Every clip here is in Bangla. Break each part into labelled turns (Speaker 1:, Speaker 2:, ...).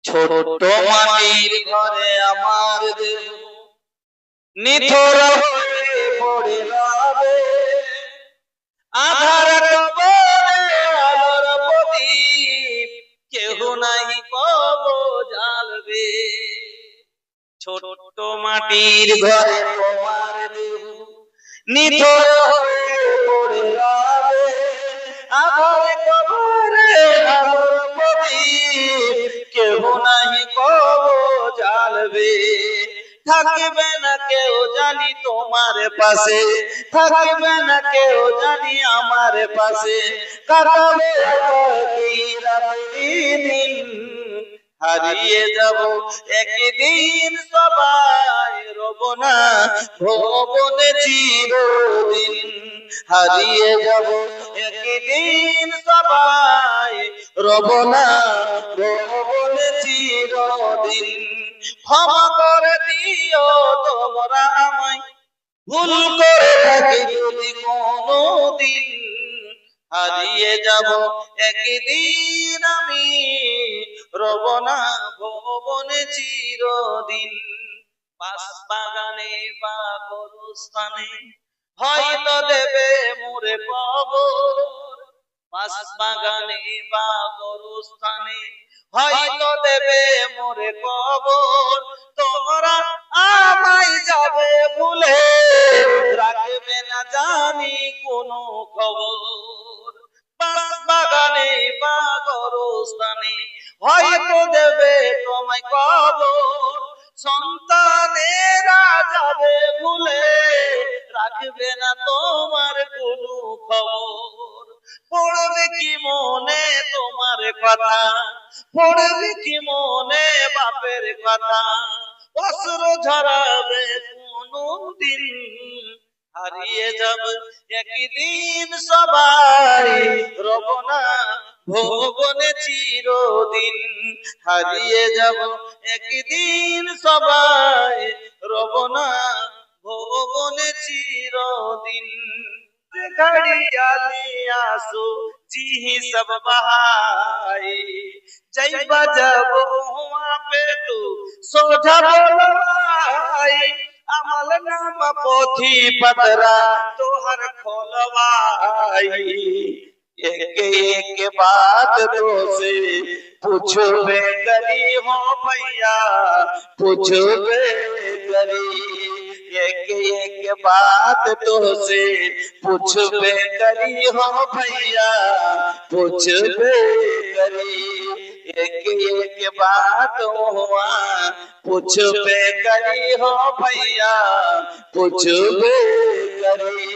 Speaker 1: ছোট্ট মাটির ঘরে আমার দেহ নিথর হয়ে পড়ে রবে, আধার কবরে আলোর প্রদীপ কেহ নাই কব জ্বালবে। ছোট্ট মাটির ঘরে তোমার দেহ নিথর হয়ে পড়ে রবে, আধার কবরে আলোর প্রদীপ কেহ নাই কব জ্বালবে। থাকবে না কেউ জানি তোমার পাশে, থাকবে না কেউ জানি আমার পাশে, কাটাবে দিন, হারিয়ে যাব একদিন সবাই, রব না ভবনে চিরদিন। হারিয়ে যাব একদিন সবাই, রব না ভবনে চিরদিন। ক্ষমা করে দিও তোমরা আমায়, ভুল করে থাকি যদি কোনদিন। হারিয়ে যাব একদিন আমি, রব না ভবনে চিরদিন। বাগানে বা গরুস্থানে হয়তো দেবে মোরে কবর, বাগানে বা গরুস্থানে হয়তো দেবে মোরে কবর। তোমরা আমায় যাবে ভুলে, রাখবে না জানি কোনো খবর। বাগানে বা গরুস্থানে হয়তো দেবে তোমায় কবর, সন্তানেরা যাবে ভুলে, রাখবে না তোমার কোনো খবর। পড়বে কি মনে তোমার কথা, পড়বে কি মনে বাপের কথা, অশ্র ঝরাবে কোনদিন। হারিয়ে যাবে একদিন সবাই, রব না ভবনে চিরদিন। হারিয়ে যাব একদিন সবাই, রব না ভবনে চিরদিন। घड़ियाली आंसू जी ही सब बहाई, जैबा जब वहाँ पे तू सोझा बोलवाई, अमल नाम पोथी पतरा तोहर खोलवाई। एक एक बात तो से पूछबे करी हो भैया, पूछबे करी। एक एक बात तो से पूछबे करी हो भैया, पूछबे करी। एक एक बात हुआ पूछबे करी हो भैया, पूछबे करी।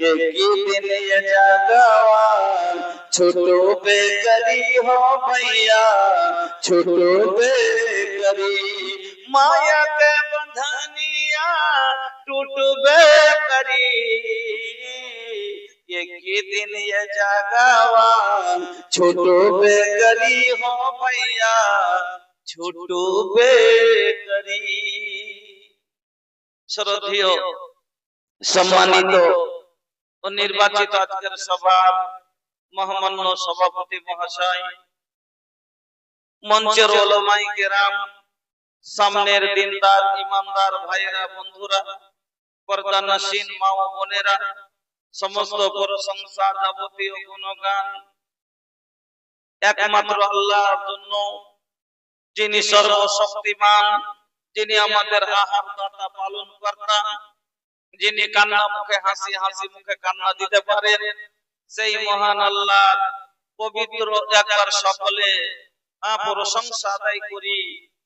Speaker 1: एक दिन ये जगवा छोटो बे करी हो भैया, छोटो बे करी। माया के बंधनिया टूटबे करी, एक दिन ये जगवा छोटो बे करी हो भैया, छोटो बे करी। श्रद्धेय सम्मानित ও নির্বাচিত আজকের সভার মহামান্য সভাপতি মহাশয়, মঞ্চের ওলামায়ে কেরাম, সামনের দিনদার ইমানদার ভাইরা বন্ধুরা, পর্দানশীন মা ও বোনেরা, সমস্ত প্রশংসা যাবতীয় গুণগান একমাত্র আল্লাহর জন্য, যিনি সর্বশক্তিমান, যিনি আমাদের আহার দাতা পালন কর্তা, যিনি কান্না মুখে হাসি, হাসি মুখে কান্না দিতে পারেন, সেই মহান আল্লাহর পবিত্র একবার সকলে প্রশংসা আদায় করি।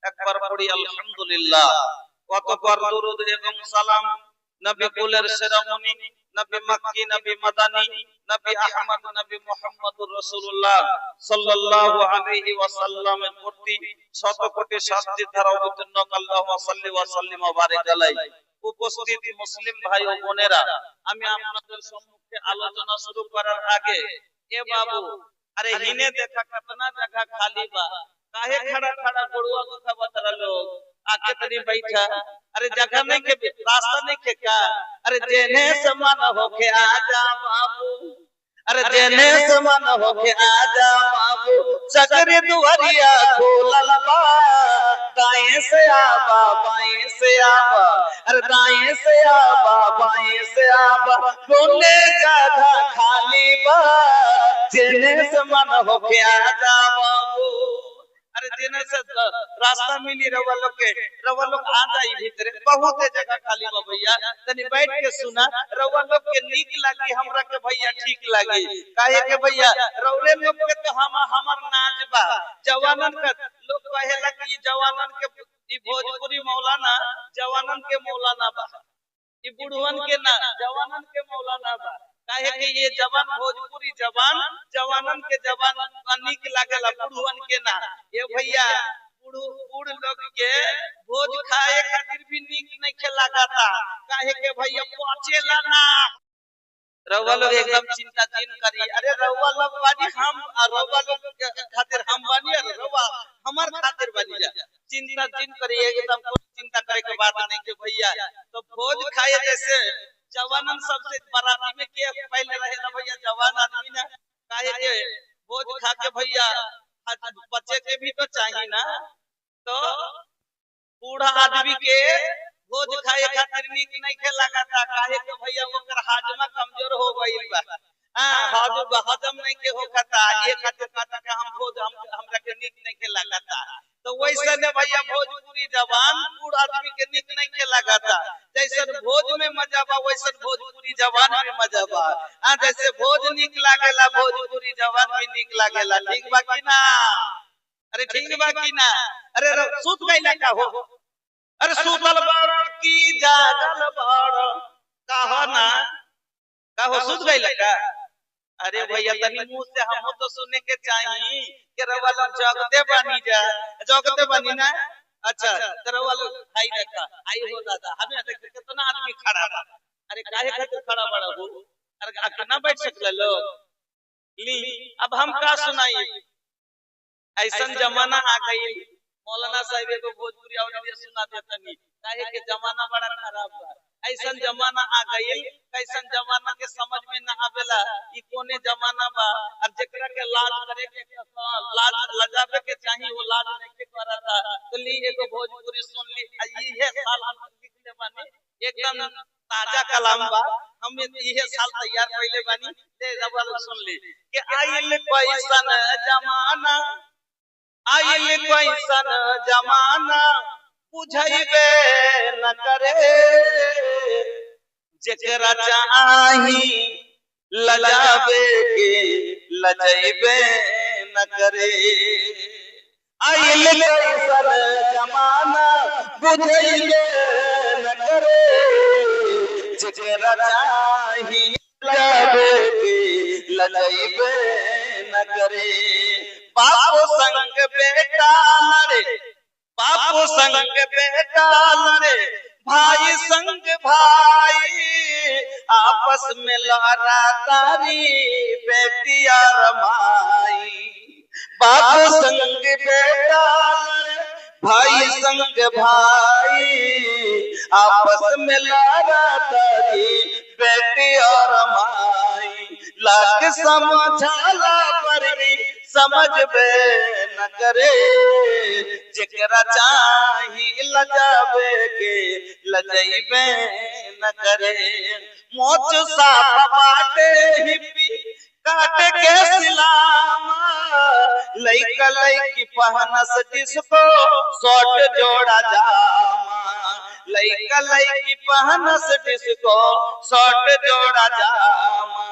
Speaker 1: একবার পড়ি আলহামদুলিল্লাহ। অতঃপর দরুদ এবং সালাম নবী কুলের শিরোমণি, নবী মক্কি, নবী মাদানী, নবী আহমদ, নবী মুহাম্মদুর রাসূলুল্লাহ সাল্লাল্লাহু আলাইহি ওয়াসাল্লামের প্রতি শত কোটি শাস্তি ধারা অবতীর্ণ। আল্লাহুম্মা সাল্লি ওয়া সাল্লিম ওয়া বারিক আলাইহি। উপস্থিত মুসলিম ভাই ও বোনেরা, আমি আপনাদের সম্মুখে আলোচনা শুরু করার আগে, এ বাবু अरे हिने देखा कितना जगह खाली बा, काहे खड़ा खड़ा गोड़वा गुथा बतरा लोग आके तरी बैठा। अरे जगह नहीं के, रास्ता नहीं के का। अरे जेने समान होके आजा बाबू, अरे जेने समान होके आजा बाबू, सकरे दुआरिया खोलल बा। से आबा बाएं से आबा, अरे दाएं से आबा बाएं से आबा, दोनों जगह खाली बा, जेने से मन हो क्या जा बाबू। अरे जेने से रास्ता मिली रवा लोग आ जाई भीतर, बहुत जगह खाली बा भैया, तनी बैठ के सुना, रवा लोग के नीक लागी, हमरा के भैया ठीक लागी। काहे के भैया रौरे लोग के तो हमर नाज बा, जवानन का लोग कहेला कि जवानन के ई भोजपुरी मौलाना जवानन के मौलाना बा, ई बुढ़वन के ना जवानन के मौलाना बा। काहे कि ये जवान भोजपुरी जवान जवानन के जवान नीक लागेला, बुढ़वन के ना। ये भैया बूढ़ लोग के भोज खाए खातिर भी नीक नहीं लागता, काहे के भैया पचेला ना। रउआ लोग एकदम चिंता जिन करी, अरे रउआ लोग बानी हम, रउआ लोग खातिर हम बानी, अरे रउआ हमर खातिर बनी जा। चिंता जिन करी, एकदम कोई चिंता करे के बात नहीं के भैया। तो भोज खाए जैसे जवानन सबसे बराती में के पहले रहे ना भैया, जवान आदमी ना। काहे के भोज खा के भैया बच्चे के भी तो चाहिए ना, तो बूढ़ा आदमी के भोज खाए खातिर नीक नहीं के लागता। काहे के भैया ओकर हाजमा कमजोर हो गइल बा, हजम नहीं के होखता, ये खातिर कहता के हम भोज हमरा के नीक नहीं के लागता। तो वैसे ने भैया भोजपुरी जवान बूढ़ आदमी के नीक नहीं के लागता। जैसे भोज में मजा बा वैसे भोजपुरी जवान में मजा बा। जैसे भोज नीक लागेला भोजपुरी जवान भी नीक लागेला। ठीक बा कि ना? अरे ठीक बा कि ना? अरे सुत गइला का हो? अरे सुतल बाड़ की जागल बाड़, कहो ना कहो सुत गइला का? अरे भैया तनी मुंह से हम तो सुनने के चाहिए कि रउआ लोग जगते बनी जा, जगते बनी ना। अच्छा रउआ लोग भाई देखा आई हो दादा, हमें देख कितना आदमी खड़ा बा। अरे काहे खातिर खड़ा बड़ा हो? अरे कितना बैठ सकले लोग ली। अब हम का सुनाई, ऐसन जमाना आ गई। मौलाना साहब एगो भोजपुरी ऑडियो सुना देतनी, काहे के जमाना बड़ा खराब बा। ऐसन जमाना आ गई, कैसन जमाना के समझ में ना आवेला ई कोने जमाना बा। और जेकरा के लाज करे के लाज लजावे के चाहिए वो लाज नहीं के करता। तो ली एगो भोजपुरी सुन ली, ये साल हम लिखले बानी, एकदम ताजा कलाम बा, हम ये साल तैयार कइले बानी। ले जब सुन ली कि आइल कैसन जमाना, आइल कैसन जमाना, बुझैबे न करे, जेकरा चाही लजावे के लजैबे न करे। आइल कैसन जमाना, बुझैबे न करे, जेकरा चाही लजावे के लजैबे न करे। बापू संग बेटा लड़े, बापू संग बेटा लड़े, भाई संग भाई, आपस में लड़ा तारी बेटी और माई। बापू संग बेटा लड़े, भाई संग भाई, आपस में लड़ा तारी बेटी और माई। लाख समझाला पर समझ बे न करे, जेकरा चाही लजावे के लजैबे न करे। मोच साफ बाटे हिप्पी काट के सिलामा, लइका लइकी पहनस डिस्को शॉर्ट जोड़ा जामा। लइका लइकी पहनस डिस्को शॉर्ट जोड़ा जामा।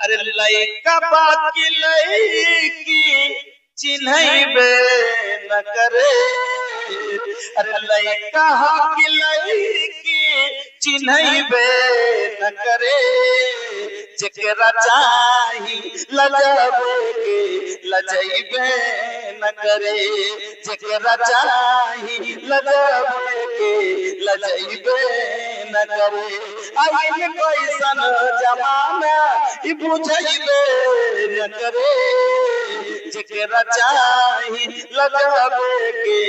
Speaker 1: अरे लइका बाकी लइकी चिन्हैबे न करे, अरे लइका की लइकी चिन्हैबे न करे। जेकरा चाही लजावे के लजैबे न करे, जेकरा चाही लजावे के लजैबे न करे। आइल कैसन जमाना, ई बुझैबे न करे, जेकरा चाही लजावे के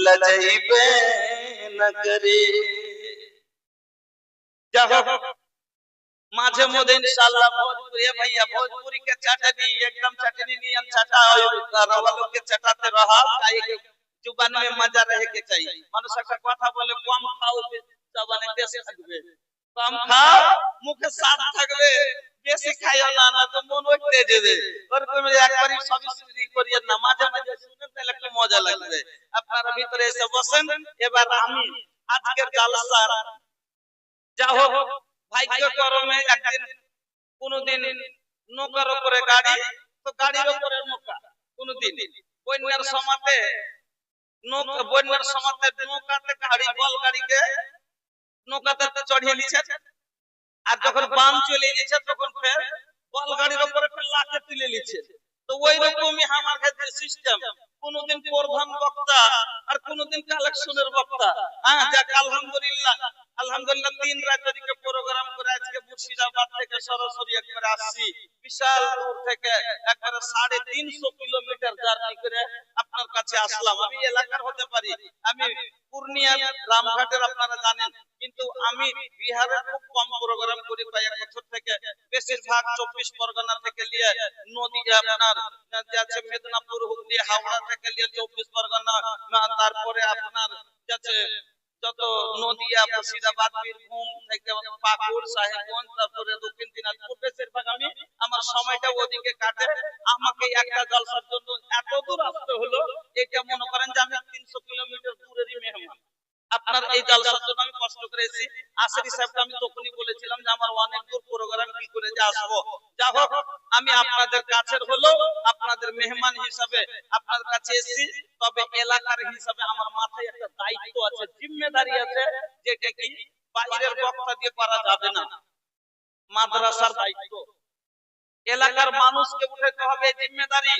Speaker 1: लजैबे न करे। जब माझे मोदे इंशाल्लाह भोजपुरी भैया, भोजपुरी के चटनी एकदम चटनी नियन चटा रवा लोग के चटाते रहा। काहे के जुबान में मजा रहे के चाहिए মানুষ একটা কথা বলে কম খাও জবানে বেশি থাকবে কম খাও মুখে স্বাদ থাকবে বেশি খাইও না না তো মন উঠতে যাবে ওরকম একবারই সবই শুরু করিয়ে না মাঝে মাঝে শুনেন তাহলে একটু মজা লাগবে আপনারা ভিতরে এসে বসেন এবার আমি আজকের জালসার যা হোক ভাগ্যক্রমে একদিন কোনদিন নৌকার উপরে গাড়ি তো গাড়ির উপরে নৌকা কোনদিন বন্যার সময়তে বন্যার সময়তে নৌকাতে গাড়ি বল গাড়িকে নৌকাতে চড়িয়ে নিচ্ছে আর যখন বান চলে গেছে তখন ফের বল গাড়ির উপরে ফের লাঠি তুলে নিচ্ছে তো ওই রকমই আমার ক্ষেত্রে সিস্টেম কোনদিন প্রধান বক্তা আর কোনদিন কালেকশনের বক্তা হ্যাঁ যাক আলহামদুলিল্লাহ আলহামদুলিল্লাহ 3 রাত থেকে প্রোগ্রাম করে আজকে মুর্শিদাবাদ থেকে সরাসরি একবারে আসছি বিশাল দূর থেকে একবারে 350 কিলোমিটার জার্নি করে আপনার কাছে আসলাম আমি এলাকার হতে পারি আমি পূর্ণিয়া রামঘাটের আপনারা জানেন কিন্তু আমি বিহারে খুব কম প্রোগ্রাম করি কয়েক বছর থেকে বেশিরভাগ 24 পরগনা থেকে নিয়ে নদী আপনার যাচ্ছে মেদিনীপুর হুগলি হাওড়া থেকে নিয়ে 24 পরগনা তারপরে আপনার যাচ্ছে যত নদিয়া মুর্শিদাবাদ বীরভূম থেকে পাকুড় সাহেবগঞ্জ তারপরে দক্ষিণ দিনাজপুর বেশিরভাগ আমি আমার সময়টা ওদিকে কাটে আমাকে একটা জলসার জন্য এত দূর আসতে হলো এটা মনে করেন যে আমি 300 কিলোমিটার দূরেরই মেহমান আপনার এই জলসার জন্য আমি কষ্ট করে এসেছি আসরি সাহেবকে আমি তখনই বলেছিলাম যে আমার অনেক দূর প্রোগ্রাম কি করে যে আসবো যা হোক আমি আপনাদের কাছের হলো আপনাদের মেহমান হিসাবে আপনার কাছে এসেছি তবে এলাকার হিসাবে আমার মাথায় একটা দায়িত্ব আছে জিম্মেদারি আছে যেটা কি বাইরের বক্তা দিয়ে করা যাবে না মাদ্রাসার দায়িত্ব এলাকার মানুষকে উঠাতে হবে জিম্মেদারি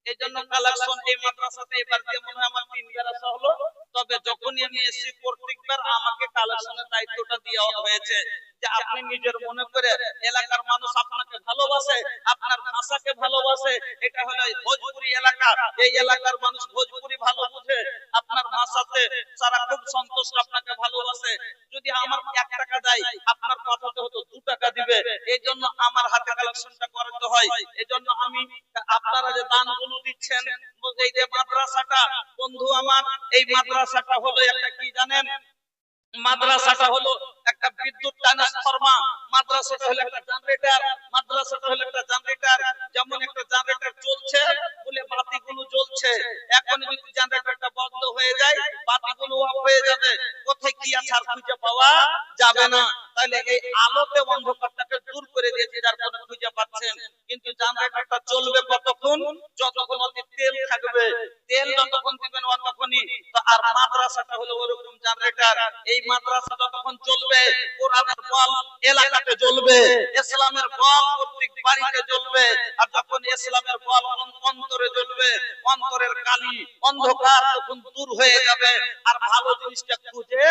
Speaker 1: এই জন্য কালেকশন এই মাদ্রাসাতে এবার দিয়ে মনে হয় আমার 3 বার আসা হলো তবে যখনই আমি এসেছি প্রত্যেকবার আমাকে কালেকশনের দায়িত্বটা দেওয়া হয়েছে যে আপনি নিজের মনে করে এলাকার মানুষ আপনাকে ভালোবাসে আপনার ভাষাকে ভালোবাসে এটা হলো ভোজপুরি এলাকা এই এলাকার মানুষ ভোজপুরি ভালো বুঝে আপনার ভাষাতে সারা খুব সন্তুষ্ট আপনাকে ভালোবাসে যদি আমার 1 টাকা দেয় আপনার কথাতে হতো 2 টাকা দিবে এই জন্য আমার হাতে কালেকশনটা করতে হয় এই জন্য আমি আপনারা যে দানগুলো দিচ্ছেন এই যে মাদ্রাসাটা বন্ধু আমার এই মাদ্রাসাটা হলো একটা কি জানেন মাদ্রাসাটা হলো একটা বিদ্যুৎ ট্রান্সফরমার মাদ্রাসাটা হলো একটা জেনারেটর মাদ্রাসাটা হলো একটা জেনারেটর যেমন একটা জেনারেটর চলছে বলে বাতিগুলো জ্বলছে এখন যদি জেনারেটরটা বন্ধ হয়ে যায় বাতিগুলো অফ হয়ে যাবে কোথায় কি আছে আর খুঁজে পাওয়া যাবে না তাহলে এই আলোতে অন্ধকারটাকে দূর করে দিয়েছে যার কারণে খুঁজে পাচ্ছেন কিন্তু জেনারেটরটা চলবে কতক্ষণ যতক্ষণ অতি তেল থাকবে তেল যতক্ষণ দিবেন ততক্ষণই তো আর মাদ্রাসাটা হলো ওরকম জেনারেটর এই মাদ্রাসা যতক্ষণ চলবে কোরআনের বল এলাকাতে জ্বলবে ইসলামের বল প্রত্যেক বাড়িতে জ্বলবে আর যখন ইসলামের বল অন্তরে জ্বলবে অন্তরের কালি অন্ধকার তখন দূর হয়ে যাবে আর ভালো জিনিসটা খুঁজে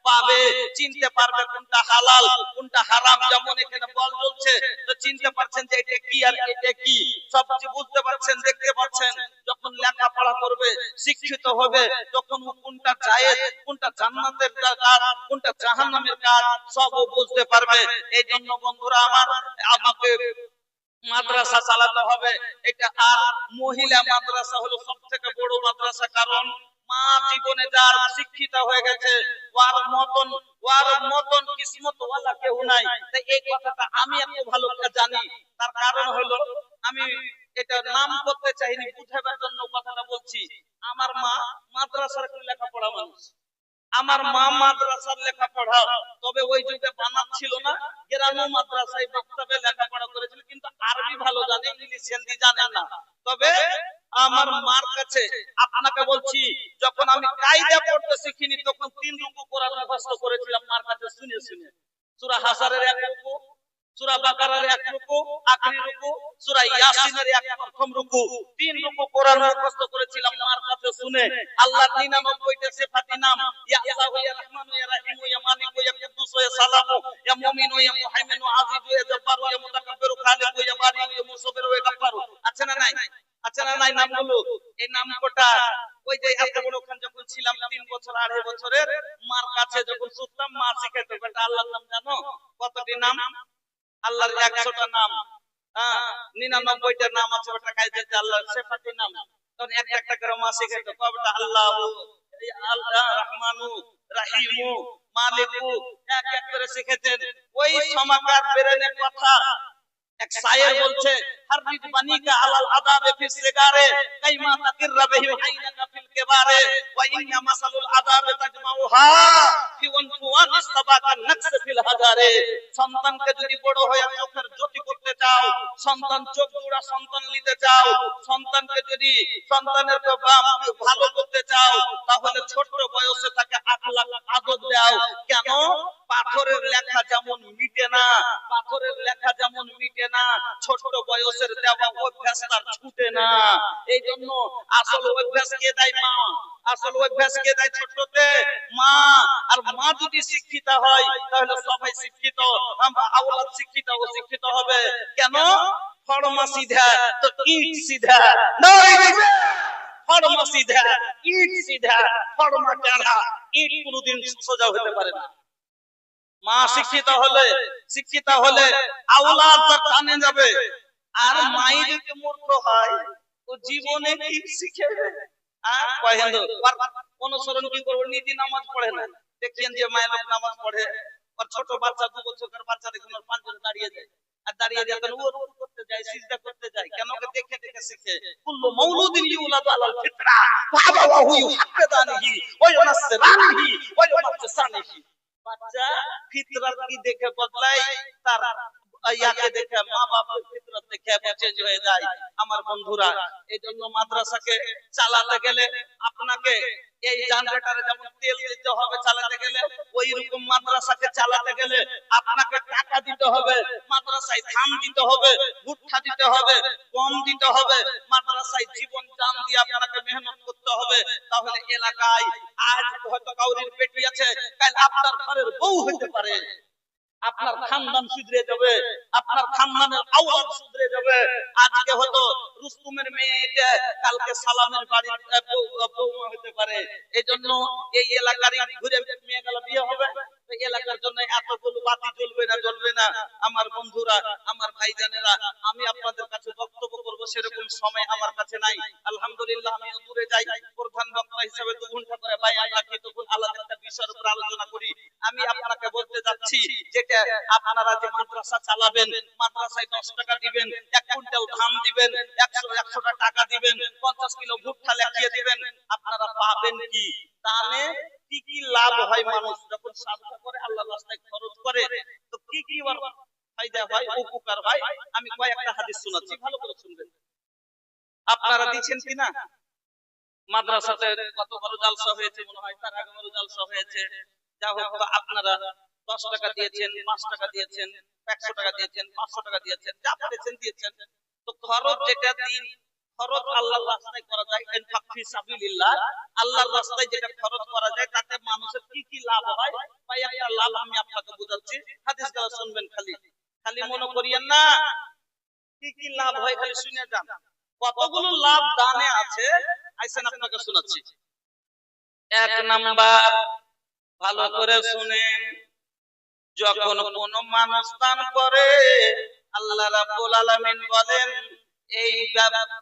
Speaker 1: পাবে চিনতে পারবে কোনটা হালাল কোনটা হারাম যেমন এখানে বল জ্বলছে তো চিনতে পারছেন যে এটা কি আর এটা কি সব কিছু বুঝতে পারছেন দেখতে পাচ্ছেন যখন লেখাপড়া করবে শিক্ষিত হবে তখন কোনটা জায়েজ কোনটা জান্নাতের কাজ কোনটা জাহান্নামের কাজ সব বুঝতে পারবে এই জন্য বন্ধুরা আমার আমাকে মাদ্রাসা চালাতে হবে এটা আর মহিলা মাদ্রাসা হলো সবথেকে বড় মাদ্রাসা কারণ মা জীবনে যার শিক্ষিত হয়ে গেছে ওয়ার মতন কিসমত ওয়ালা কেউ নাই তাই এই কথাটা আমি এত ভালো করে জানি তার কারণ হলো আমি এটা নাম করতে চাইনি বুঝাবার জন্য কথাটা বলছি আমার মা মাদ্রাসার লেখাপড়া মানুষ আমার মা মাদ্রাসার লেখাপড়া তবে ওই যুগে বানাত ছিল না গ্রামে মাদ্রাসায় বক্তব্যে লেখাপড়া করেছিল কিন্তু আরবি ভালো জানে ইংলিশ হিন্দি জানে না তবে আমার মার কাছে আপনাকে বলছি যখন আমি কায়দা পড়তে শিখিনি তখন 3 রুকু কোরআন মুখস্থ করেছিলাম মার কাছে শুনে শুনে সূরা হাসারের 1 রুকু সূরা বাকারার 1 রুকু আখরি রুকু সূরা ইয়াসিনের 1 প্রথম রুকু 3 রুকু কোরআন মুখস্থ করেছিলাম মার কাছে শুনে আল্লাহর 99 টা সিফাতি নাম ইয়া আল্লাহু ইয়া রহমানু ইয়া রহিমু ইয়া মালিকু ইয়া কুদ্দুস ইয়া সালামু ইয়া মুমিনু ইয়া মুহাইমিনু আজিজু ইয়া জব্বারু ইয়া মুতাকাব্বিরু খালিকু ইয়া বারিউ ইয়া মুসাব্বিরু ইয়া গাফফারু আছে না নাই নামগুলো এই নামটা ওই যে এত বড় খান যখন ছিলাম 3 বছর 2.5 বছরের মার কাছে যখন শুনতাম মা শিখাতো বেটা আল্লাহর নাম জানো কতটি নাম আল্লাহর 100টা নাম 99টা নাম আছে ওটা কাইদে আল্লাহর সিফাতি নাম তখন একটা একটা করে মা শিখাইতো কয়টা আল্লাহু, আল্লাহ রহমানু, রাহিমু, মালিকু, এক এক করে শিখেছেন। ওই সমাকার বেরেনের কথা এক শায়ের বলছে, হাররিদ বানিকা আলাল আদাবে ফিস সিগারে কাইমা তাকিররা বিহি আইনাকা ফিল কিবারে ওয়া ইন্না মাসালুল আদাবে তাজমাউহা ফি ওয়ানফুয়ান ইসতাবাকান নাকস ফিল হাজারে। সন্তানকে যদি বড় হয়ে চোখের জ্যোতি করতে চাও, সন্তান চোখ জোড়া সন্তান নিতে চাও, সন্তানকে যদি সন্তানের ভালো করতে চাও, তাহলে ছোট বয়সে তাকে আখলাক আদব দাও। কেন? পাথরের লেখা যেমন মিটে না, পাথরের লেখা যেমন মিটে না, ছোট বয়সের দেওয়া অভ্যাস তার ছুটে না। এই জন্য আসল অভ্যাস কে দেয়? মা। আসল অভ্যাস কে দেয় ছোটতে? মা। আর মা যদি শিক্ষিত হয় তাহলে সবাই শিক্ষিত, আওলাদ শিক্ষিত ও শিক্ষিত হবে। কেন? ফর্মা সিধা তো ইট সিধা, ফর্মা সিধা ইট সিধা, ফর্মা টেढ़ा ইট কোনদিন সোজা হতে পারে না। মা শিক্ষিত হলে আওলাদ তার টানে যাবে। আর মাই যদি মূর্খ হয় ও জীবনে কি শিখেবে? আর কহেন অনুসরণ কি করবো? নীতি নামাজ পড়ে না, দেখেন যে মায়ের লোক নামাজ পড়ে, আর ছোট বাচ্চা 2 বছরের বাচ্চা দেখুন ওর পাঁচজন দাঁড়িয়ে যায়, আর দাঁড়িয়ে যায় তখন ও রুকু করতে যায়, সিজদা করতে যায়। কেন? ওকে দেখে দেখে শিখে। কুল্লু মাউলুদিন ইউলাদু আলাল ফিতরা ওয়া আবাওয়াহু ইউহাক্কিদানিহি ওয়া ইউনাসসিরানিহি ওয়া ইউমাজ্জিসানিহি। বাচ্চা ফিতরাত কি দেখে বদলায়, তার ইয়াকে দেখে, মা বাবার ফিতরাত দেখে চেঞ্জ হয়ে যায়। আমার বন্ধুরা, এইজন্য মাদ্রাসাকে চালাতে গেলে আপনাকে এই জেনারেটরে যেমন তেল দিতে হবে চালাতে গেলে, ওই রকম মাদ্রাসাকে চালাতে গেলে আপনাকে টাকা দিতে হবে, মাদ্রাসায় ধান দিতে হবে, ভুট্টা দিতে হবে, গম দিতে হবে, মাদ্রাসায় জীবন জান দিয়ে আপনাকে মেহনত করতে হবে। তাহলে এলাকায় আজ হয়তো কাউরির বেটি আছে, কাল আপনার ঘরের বউ হতে পারে, আপনার খানদান সুধরে যাবে, আপনার খানদানের আওলাদ সুধরে যাবে। আজকে হয়তো রুস্তুমের মেয়েটা কালকে সালামের বাড়ির বউ হতে পারে। এইজন্য এই এলাকারই ঘুরে মেয়েগুলো বিয়ে হবে, এই এলাকার জন্য এতগুলো বাতি জ্বলবে না। আমার বন্ধুরা, আমার ভাইজানেরা, আমি আপনাদের কাছে বক্তব্য করব সেরকম সময় আমার কাছে নাই। আলহামদুলিল্লাহ আমি দূরে যাই, প্রধান বক্তা হিসেবে 2 ঘন্টা করে বায়ান রাখি, তখন আলাদা একটা বিষয়ের উপর আলোচনা করি। আমি আপনাকে বলতে যাচ্ছি, যেটা আপনারা যে মাদ্রাসা চালাবেন, মাদ্রাসায় 10 টাকা দিবেন, 1 কুইন্টাল ধান দিবেন, 100 টাকা দিবেন, 50 কিলো ভুট্টা লেখিয়ে দিবেন, আপনারা পাবেন কি? দানে কি কি লাভ হয়? মানুষ যখন সাধনা করে, আল্লাহর রাস্তায় খরচ করে, তো কি কি ফায়দা হয়, উপকার হয়? আমি কয়েকটা হাদিস শোনাচ্ছি, ভালো করে শুনবেন। আপনারা দিচ্ছেন কিনা? মাদ্রাসাতে কত বড় জালসা হয়েছে, মনে হয় তার আগে বড় জালসা হয়েছে। যা হোক, আপনারা 10 টাকা দিয়েছেন, 5 টাকা দিয়েছেন, 100 টাকা দিয়েছেন, 500 টাকা দিয়েছেন, যা পেরেছেন দিয়েছেন। তো খরচ যেটা দিন, খরচ আল্লাহর রাস্তায় করা যায়, ইনফাক ফি সাবিলিল্লাহ, আল্লাহর রাস্তায় যেটা খরচ করা যায়, তাতে মানুষের কি কি লাভ হয়, তাই একটা লাভ আমি আপনাকে বোঝাচ্ছি। হাদিসগুলো শুনবেন, খালি মনে করিয়েন না। কি কি লাভ হয় খালি শুনে যান। কতগুলো লাভ দানে আছে, আইসেন আপনাকে শোনাচ্ছি। 1 নাম্বার, ভালো করে শুনেন, যখন কোন মানুষ দান করে, আল্লাহ রাব্বুল আলামিন বলেন এই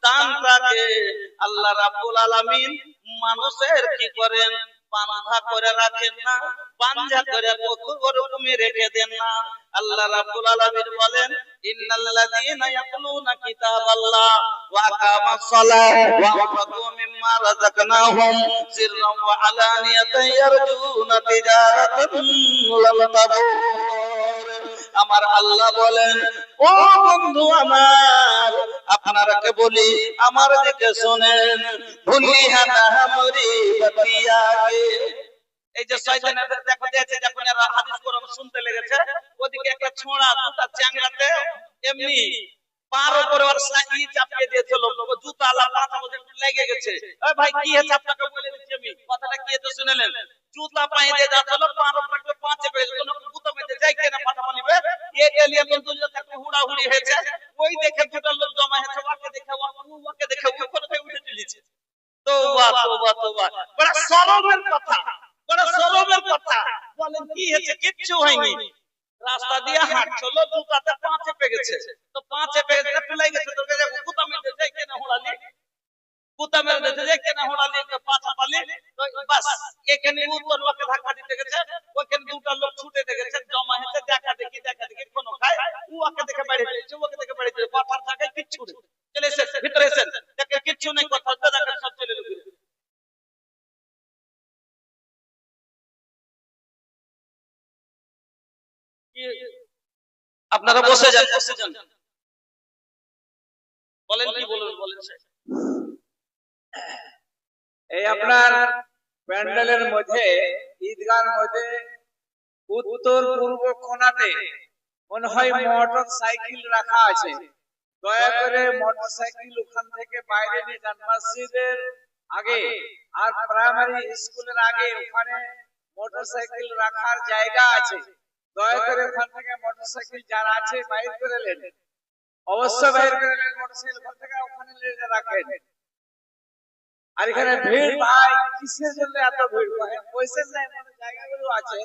Speaker 1: দানটাকে আল্লাহ রাব্বুল আলামিন মানুষের কি করেন? বাঁধা করে রাখেন না, বাঁধা করে ওরকমই রেখে দেন না। আল্লাহ রাব্বুল আলামিন বলেন ইন্নাল্লাযীনা ইয়াতলুনা কিতাবাল্লাহ ওয়া আকামাস সালাহ ওয়া আনফাকু মিম্মা রাযাকনাহুম সিররান ওয়া আলানিয়াতান ইয়ারজুনা তিজারাতান লান তাবুর। আমার আল্লাহ বলেন, ও বন্ধু আমার, আপনারাকে বলি, আমার দিকে শুনেন, ভুলিয়া না মরি বাতিয়াকে। এই যে শয়তানের দেখা দিয়েছে, যখন এরা হাদিস কোরআন শুনতে লেগেছে, ওদিকে একটা ছোঁড়া দুটা চ্যাংড়াতে এমনি পার উপরে ওর সাই চাপিয়ে দিয়েছিল, জুতা আলা পাতা মধ্যে লেগে গেছে। ওই ভাই কি হয়েছে আপনাকে বলে দিচ্ছি আমি, কথাটা কি হয়েছে শুনেলেন। জুতা পায়ে দিয়ে যাচ্ছিল, পার উপরে একটু পাঁচে পেয়ে গেল, জুতা মেতে যাই কেনা পাটা পানিবে, এই এলিয়া বন্ধু যত একটা হুড়াহুড়ি হয়েছে, ওই দেখে দুটো লোক জমা হয়েছে, ওকে দেখে উপরে থেকে উঠে চলেছে। তওবা তওবা তওবা, বড় শরমের কথা, বড় শরমের কথা। বলেন কি হয়েছে? কিচ্ছু হয়নি, রাস্তা দিয়ে হাঁটছিল, জুতাতে পাঁচে পেয়ে গেছে, তো পাঁচে পেয়ে গেছে, ফেলাই গেছে, তোকে জুতা মেতে যাই কেনা হুড়ালি, কুতা মেরে দিতে যে কেন হোড়ালি পাছা পালি বাস এখানে উত্তর ওকে ধাক্কা দিতে গেছে ওখানে দুটো লোক ছুটে গেছে জমা হয়েছে দেখা দেখি কোন খায় ওকে দেখে বাইরে চলে ওকে দেখে বাইরে চলে কথার জায়গায় কিচ্ছু নেই চলে এসে ভিতরে এসে দেখে কিচ্ছু নেই কথা দেখে সব চলে গেল আপনারা বসে যান বলেন কি বলবেন বলেন
Speaker 2: এই আপনার প্যান্ডেলের মধ্যে ঈদগার মধ্যে উত্তর পূর্ব কোণাতে মনে হয় মোটর সাইকেল রাখা আছে দয়া করে মোটর সাইকেল ওখান থেকে বাইরে নিয়ে যান মসজিদের আগে আর প্রাইমারি স্কুলের আগে ওখানে মোটর সাইকেল রাখার জায়গা আছে দয়া করে ওখান থেকে মোটর সাইকেল যারা আছে বাইরে করে নেন অবশ্যই বাইরে করে নেন মোটর সাইকেল ওখান থেকে ওখানে নিয়ে রাখেন আর এখানে ভিড় ভাই কিসের জন্য এত ভিড় ভাই পয়সা নাই মানে জায়গাগুলো আছে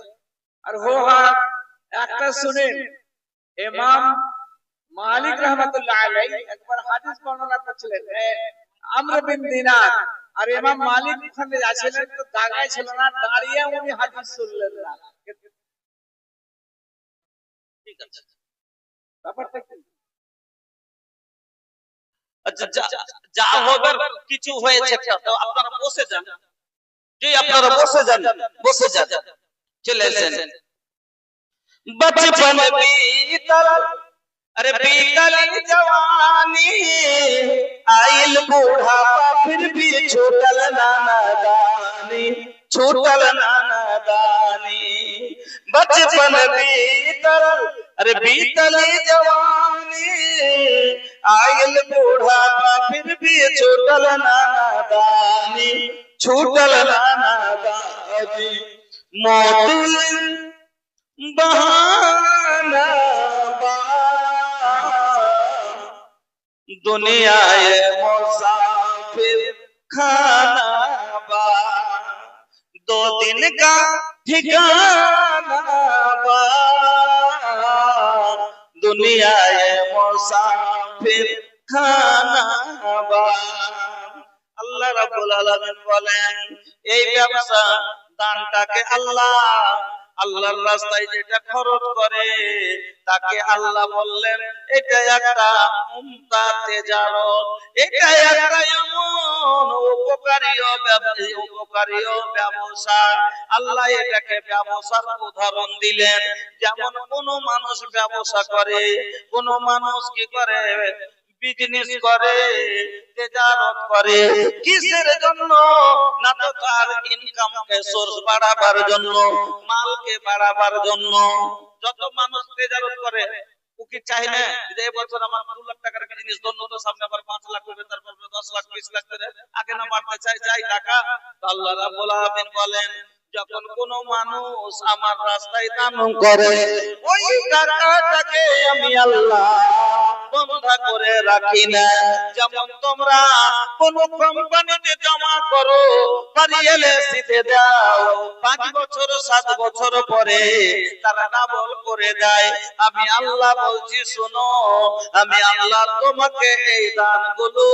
Speaker 2: আর হো হাট একটা শুনেন ইমাম মালিক রাহমাতুল্লাহ আলাইহি একবার হাদিস বর্ণনা করছিলেন আমর বিন দিনার আর ইমাম মালিক ওখানে যাচ্ছিলেন তো দাঁড়ায় ছিল না দাঁড়িয়ে উনি হাদিস শুনলেন না
Speaker 1: ঠিক আছে
Speaker 2: ব্যাপারটা কি
Speaker 1: আচ্ছা যা হবে কিছু হয়েছে তো আপনারা বসে যান জি আপনারা বসে যান চলে আসেন बचपन बीतल अरे बीतल जवानी आइल बूढ़ापा फिर भी छूटल नादानी बचपन बीतल अरे बीतल जवानी आइल बूढ़ापा फिर भी छूटल नादानी मौत बहाना दुनिया मुसाफिर खाना बा 2 दिन का ठिकाना बा दुनिया मुसाफिर खाना बा আল্লাহ রাব্বুল আলামিন বলেন এই ব্যবসা দানটাকে আল্লাহর রাস্তায় যেটা খরচ করে তাকে আল্লাহ বললেন এটা একটা উমদা তিজারত এটা একটা এমন উপকারীয় ব্যবসা আল্লাহ এটাকে ব্যবসার উদাহরণ দিলেন যেমন কোন মানুষ ব্যবসা করে কোন মানুষ কি করে বিজনেস করে তিজারত করে কিসের জন্য না তো তার ইনকামকে সোর্স বাড়াবার জন্য মালকে বাড়াবার জন্য যত মানুষ তিজারত করে ও কি চায় না যে এই বছর আমার 2 লাখ টাকার বিজনেস ধন্য তো সামনে আবার 5 লাখ হবে তারপর 10 লাখ 20 লাখ করে আগে না বাড়তে চাই যাই টাকা আল্লাহ রাব্বুল আলামিন বলেন যখন কোন মানুষ আমার রাস্তায় দান করে ওই টাকাটাকে আমি আল্লাহ বন্ধ করে রাখি না যেমন তোমরা কোন কোম্পানিতে জমা করো পারিয়েলে দাও 5 বছর 7 বছর পরে তারা ডাবল করে দেয় আমি আল্লাহ বলছি শোনো আমি আল্লাহ তোমাকে এই দানগুলো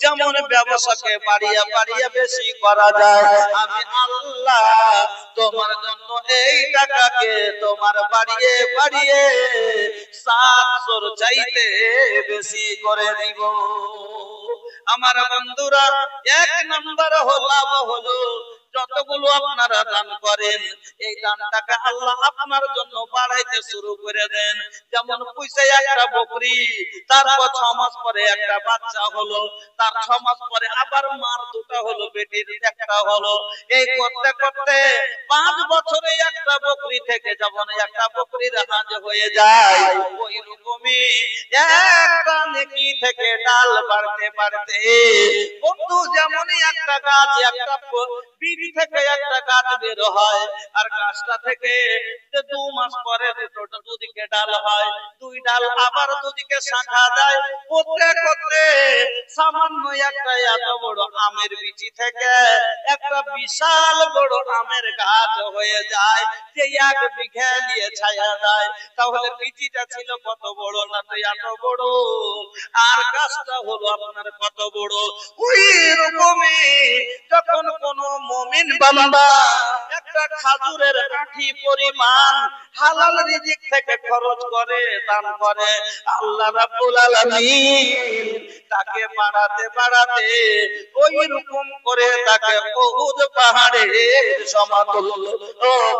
Speaker 1: যেমন ব্যবসাকে বাড়িয়ে বেশি করা যায় আমি আল্লাহ তোমার জন্য এই টাকাকে তোমার বাড়িয়ে 700 চাইতে বেশি করে দিব আমার বন্ধুরা 1 নাম্বার হলো যতগুলো আপনারা দান করেন এই দানটাকে আল্লাহ আপনার জন্য বাড়াইতে শুরু করে দেন যেমন পয়সা একটা বকরি তারপর 6 মাস পরে একটা বাচ্চা হলো তার 6 মাস পরে আবার মার দুটো হলো বেটির একটা হলো এই করতে করতে 5 বছরে একটা বকরি থেকে যখন একটা বকরির হাজ হয়ে যায় ওই রকমই একটা নেকি থেকে ডাল বাড়তে বন্ধু যেমনই একটা গাছ একটা বীজ বীজ থেকে একটা গাছ বের হয়, আর গাছটা থেকে 2 মাস পরে দুদিকে ডাল হয়, 2 ডাল আবার দুদিকে শাখা দেয়, করতে করতে সামান্য একটা এত বড় আমের বীজ থেকে একটা বিশাল বড় আমের গাছ হয়ে যায়, যে 1 বিঘা নিয়ে ছায়া দেয়। তাহলে বীজটা ছিল কত বড়, না তো এত বড়, আর গাছটা হলো আপনার কত বড়। ওই রকমই যখন কোন মুমিন বান্দা একটা খাজুরের কাঠি পরিমাণ হালাল রিজিক থেকে খরচ করে, দান করে, আল্লাহ রাব্বুল আলামিন তাকে বাড়াতে বাড়াতে ওই রকম করে তাকে উহুদ পাহাড়ের সমতুল্য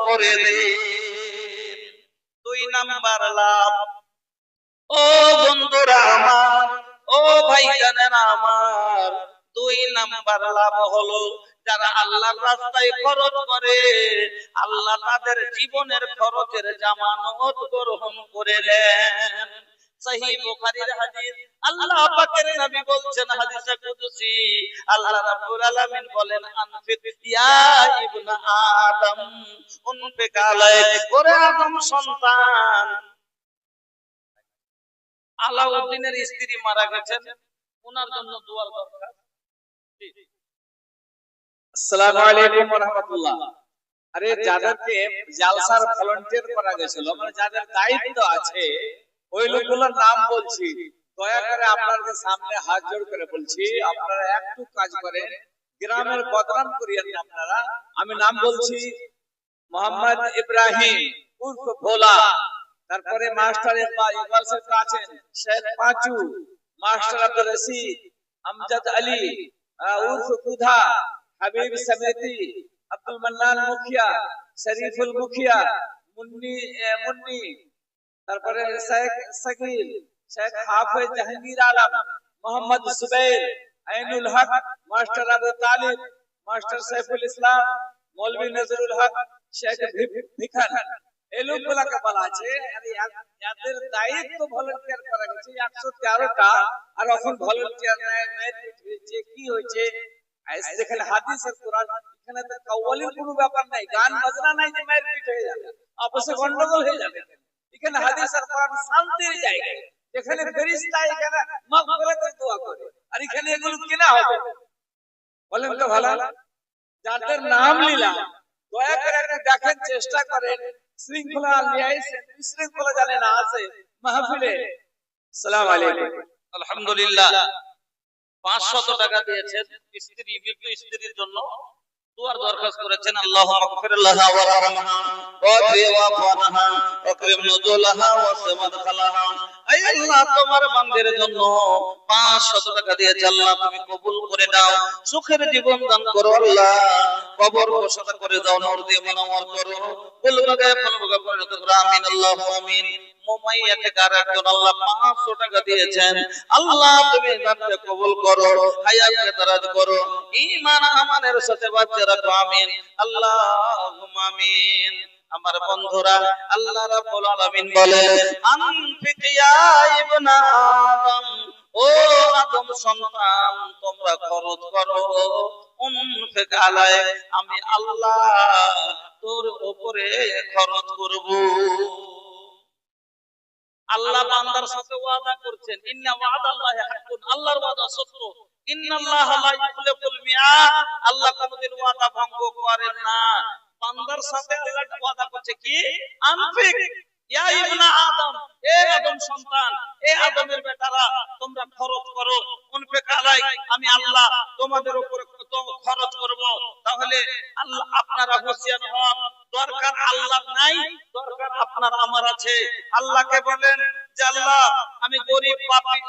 Speaker 1: করে দেন। 2 নাম্বার লাভ, ও বন্ধুরা আমার, ও ভাইজানেরা আমার, 2 নাম্বার লাভ হলো যারা আল্লাহর রাস্তায় খরচ করে, আল্লাহ তাদের জীবনের খরচের জামানত গ্রহণ করে নেন। সহিহ বুখারীর হাদিস, আল্লাহ পাকের নবী বলছেন হাদিসে কুদসি, আল্লাহ রাব্বুল আলামিন বলেন, আনফিক ইয়া ইবনা আদম উনফিক আলাইক, ওরে আদম সন্তান। আলাউদ্দিনের স্ত্রী মারা গেছেন, ওনার জন্য দোয়ার দরকার।
Speaker 2: আসসালামু আলাইকুম ওয়া রাহমাতুল্লাহ। আরে যাদেরকে জালসার ভলান্টিয়ার করা গেছিল, মানে যাদের দায়িত্ব আছে, ওই লোকগুলোর নাম বলছি, দয়া করে আপনাদের সামনে হাত জোড় করে বলছি, আপনারা একটু কাজ করেন, গ্রামের বদনাম করিয়েন না আপনারা। আমি নাম বলছি, মোহাম্মদ ইব্রাহিম উর্ফ ভোলা, তারপরে মাস্টার ইকবাল সাহেব আছেন, শেখ পাঁচু, মাস্টার আব্দুল রশিদ, আমজাদ আলী উর্ফ কুধা, হাবিব সমেতি, আব্দুল মান্নান মুখিয়া, শরীফুল মুখিয়া, মুন্নি, তারপরে শেখ সাকিল, শেখ হাফেজ জাহাঙ্গীর আলম, মোহাম্মদ সুবৈর, আইনুল হক, মাস্টার আবু তালিব, মাস্টার সাইফুল ইসলাম, মৌলভী নজরুল হক, শেখ ভিখান, এই লোকগুলাকে বলা আছে। এদের দায়িত্ব ভলান্টিয়ার করা গেছে 113টা, আর এখন ভলান্টিয়ার নাই, কি হয়েছে যেখানে হাদিস আর কোরআন, এখানে তো কাওয়ালির কোনো ব্যাপার নাই, গান বাজনা নাই যে মারপিট হয়ে যাবে, আপসে গন্ডগোল হয়ে যাবে। এখানে হাদিস আর কোরআন শান্তির জায়গা, যেখানে ফেরেশতা এখানে মাগফিরাতের দোয়া করে, আর এখানে এগুলো কেনা হবে। বলেন তো ভালো, যাদের নাম নিলাম দয়া করে একটু দেখেন, চেষ্টা করেন, শৃঙ্খলা নিয়ে আইছেন, শৃঙ্খলা জানে না আছে মাহফিলে। আসসালামু আলাইকুম।
Speaker 1: আলহামদুলিল্লাহ, 500 টাকা দিয়েছেন স্ত্রী, মৃত স্ত্রীর জন্য দুয়ার দরখাস্ত করেছেন। আল্লাহুম্মা গফির লাহা ওয়া রাহমহা ওয়া ওয়াফানহা ওয়া আকরিম নুজুলাহা ওয়া সামাদখালাহা। আয় আল্লাহ, তোমার বান্দার জন্য 500 টাকা দিয়েছে, আল্লাহ তুমি কবুল করে নাও, সুখের জীবন দান করো আল্লাহ, কবর প্রশস্ত করে দাও, নূর দিয়ে মুনাওয়ার করো, কুলবাগায় ফুলবাগা করে দাও, আমিন আল্লাহু আমিন। মুমাইয়া থেকে আরেকজন আল্লাহ 500 টাকা দিয়েছেন, আল্লাহ তুমি দানকে কবুল করো, হায়াতকে দারাজ করো, ঈমান আমানের সাথে বাঁচিয়ে রাখো, আমিন আল্লাহুম্মা আমিন। আমার বন্ধুরা, আল্লাহ রাব্বুল আলামিন বলেন, আনফিক ইয়া ইবনা আদম, ও আদম সন্তান তোমরা খরচ করো, উনফিক আলাইক, আমি আল্লাহ তোর উপরে খরচ করব। আল্লাহ বান্দার সাথে ওয়াদা করছেন, ইন্না ওয়াদাল্লাহি হাক্কুন, আল্লাহর ওয়াদা সত্য, ইন্নাল্লাহা লা ইউখলিফুল মিআদ, আল্লাহ কোনদিন ওয়াদা ভঙ্গ করেন না। বান্দার সাথে আল্লাহ ওয়াদা করছে কি, আনফিক ইয়া ইবনা আদম, এ আদম সন্তান, এ আদমের বেটারা, তোমরা খরচ করো, উনফিক আলাইক, আমি আল্লাহ তোমাদের উপরে খরচ করব। তাহলে আল্লাহ আপনারা হুঁশিয়ার হন, দরকার আল্লাহ নাই, দরকার আপনার আমার আছে। আল্লাহকে বলেন যে আল্লাহ আমি গরিব পাপী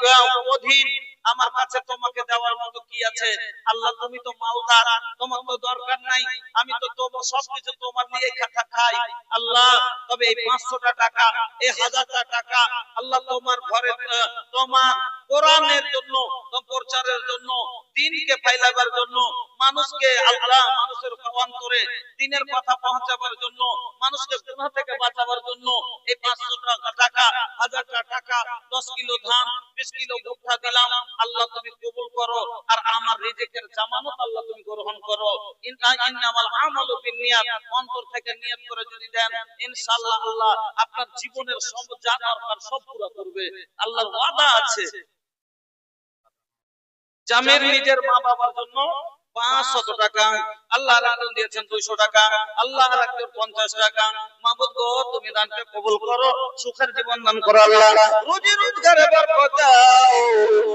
Speaker 1: অধীন, আমার কাছে তোমাকে দেওয়ার মতো কি আছে? আল্লাহ তুমি তো মালদার, তোমার তো দরকার নাই, আমি তো তোমার সবকিছু তোমার নিয়ে খাই। আল্লাহ তবে এই 500টা টাকা, এই 1000টা টাকা আল্লাহ তোমার ঘরে, তোমার কোরআনের জন্য, প্রচারের জন্য, দ্বীনকে ফাইলাবার জন্য, মানুষকে আল্লাহ মানুষের অন্তরে করে দিনের কথা পৌঁছাবার জন্য, মানুষকে গুনাহ থেকে বাঁচাবার জন্য এই 500 টাকা, 1000 টাকা, 10 কিলো ধান, 20 কিলো ভুট্টা দিলাম, আল্লাহ তুমি কবুল করো, আর আমার রিজিকের জামানত আল্লাহ তুমি গ্রহণ করো। ইন্নামাল আমালু বিন্নিয়াত, অন্তর থেকে নিয়ত করে যদি দেন, ইনশাআল্লাহ আল্লাহ আপনার জীবনের সব যা দরকার সব পুরো করবে। আল্লাহর ওয়াদা আছে। জামির নিজের মা বাবার জন্য 500 টাকা, আল্লাহ রাখুন দিয়েছেন 200 টাকা, আল্লাহ রাখুন 50 টাকা। মাবুদ গো তুমি দানকে কবুল করো, সুখের জীবন দান করো আল্লাহ, রুজি রোজগারে বরকত দাও,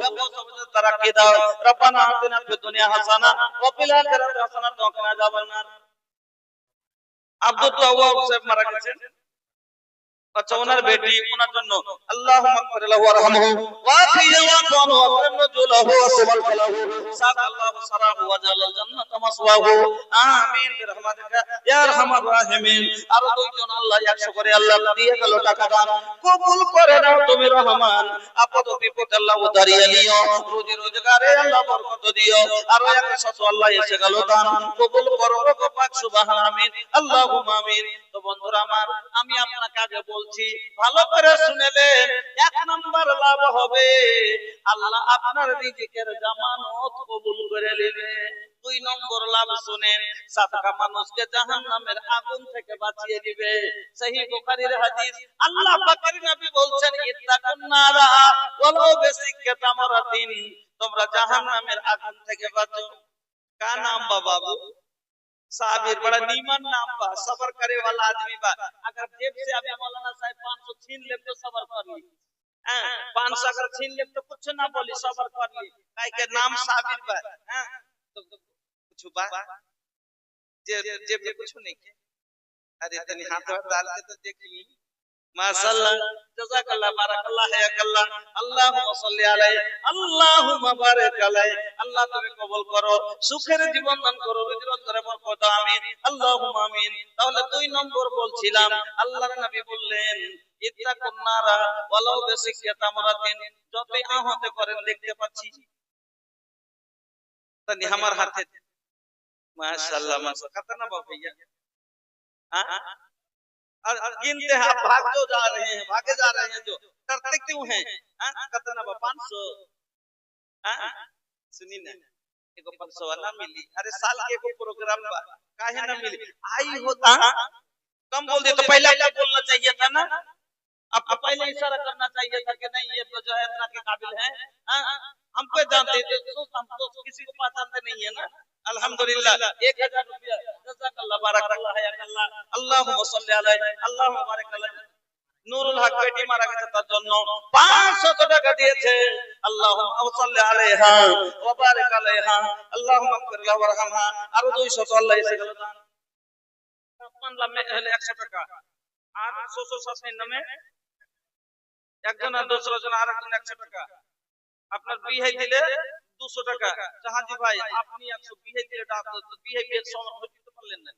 Speaker 1: ব্যবসা তারাক্কি দাও। রব্বানা আতিনা ফিদ দুনিয়া হাসানা ওয়া ফিল আখিরাতি হাসানা ওয়া কিনা আযাবান নার। আব্দুল তাওয়াব সাহেব মারা গেছেন, আচ্ছা ওনার বেটি, ওনার জন্য আল্লাহুম্মা গফির লাহু ওয়ারহামহু ওয়া ফিয়াওয়াতহু ওয়া ফারজুলাহু ওয়া সুবহানাহু সাল্লাল্লাহু সারাহু ওয়া জালাল জান্নাতা মাসওয়াহু আমিন বিরহমাতিকা ইয়া আরহামার রাহিমিন। আর দুইজন আল্লাহ 100 করে আল্লাহ দিয়ে গেল টাকা দান, কবুল করে নাও তুমি রহমান। আপদ বিপদ আল্লাহ উদ্ধারিয়ে নিও, রুজি রোজগারে আল্লাহ বরকত দিও। আর 100 আল্লাহ এসে গেল দান, কবুল করো গো পাক সুবহান আমিন আল্লাহুম্মা আমিন। তো বন্ধুরা আমার, আমি আপনাকে আগে বলছি, ভালো করে শুনেলেন, 1 নাম্বার লাভ হবে আল্লাহ আপনার রিজিকের জামানত কবুল করে নেবে। 2 নম্বর লাভ শুনেন, সাদকা মানুষকে জাহান্নামের আগুন থেকে বাঁচিয়ে দিবে। সহিহ বুখারীর হাদিস, আল্লাহ পাকের নবী বলছেন, ইত্তাকুন নারা ওয়ালাউ বিসিক্কা তামারাতিন, তোমরা জাহান্নামের আগুন থেকে বাঁচো। का नाम बा बाबू? साबिर, बड़ा नीमन नाम बा, सबर करे वाला आदमी बा। अगर जेब से अभी मौलाना साहब 500 छीन ले तो सबर कर ली, 500 अगर छीन ले तो कुछ ना बोली, सबर कर ली, काहे के नाम साबिर बा। तो कुछ बा जेब में कुछ नहीं के, अरे तनी हाथ डाल के तो देखी। माशाअल्लाह, जज़ाकल्लाह, बाराकल्लाह, हयाकल्लाह, अल्लाहुम्मा सल्ली अलैहि, अल्लाहुम्मा बारिक अलैहि। আল্লাহ তুমি কবুল করো, সুখের জীবন দান করো, রুজি রোজগারে বরকত দাও, আমিন আল্লাহুম্মা আমিন। তাহলে 2 নম্বর বলছিলাম, আল্লাহর নবী বললেন, ইত্তাকুন নারা ওয়ালাউ বিসিক্কা তামরাতিন, যতই আহতে করেন দেখতে পাচ্ছি তানি আমার হাতে। মাশাআল্লাহ মাশাআল্লাহ, कतना ना भैया, और गिनते हैं, भाग जो जा रहे हैं, भागे जा रहे हैं, जो करते क्यों हैं? कितना बा 500? सुनी ना, एको 500 ना मिली, अरे साल के एको प्रोग्राम बा, काहे ना मिली? आई होता कम बोल दे तो पहले क्या बोलना चाहिए था ना, आपको पहले इशारा करना चाहिए था कि नहीं ये तो जो है इतना के काबिल है। हमको जानते थे, हम तो किसी को पहचानते नहीं है ना। अल्हम्दुलिल्लाह, 1000 रुपया, जज़ाकल्लाह, बाराकल्लाह, हयाकल्लाह, अल्लाहुम्मा सल्ली अलैहि, अल्लाहुम्मा बारिक अलैहि। নুরুল হক বেটি মারা গেছে, তার জন্য 500 টাকা দিয়েছে। আল্লাহুম্মা সাল্লি আলাইহা ওয়া বারিক আলাইহা, আল্লাহুম্মা গফির লাহা ওয়ারহামহা। আর 200 আল্লাহ এসে গেল দান। মানলাম হলে 100 টাকা, আর 697 মে একজন আর 200 জন, আর একজন 100 টাকা। আপনার বিহে দিলে 200 টাকা। জাহাজি ভাই, আপনি 100 বিহে দিলে বিহে সমর্থন করতে পারলেন না।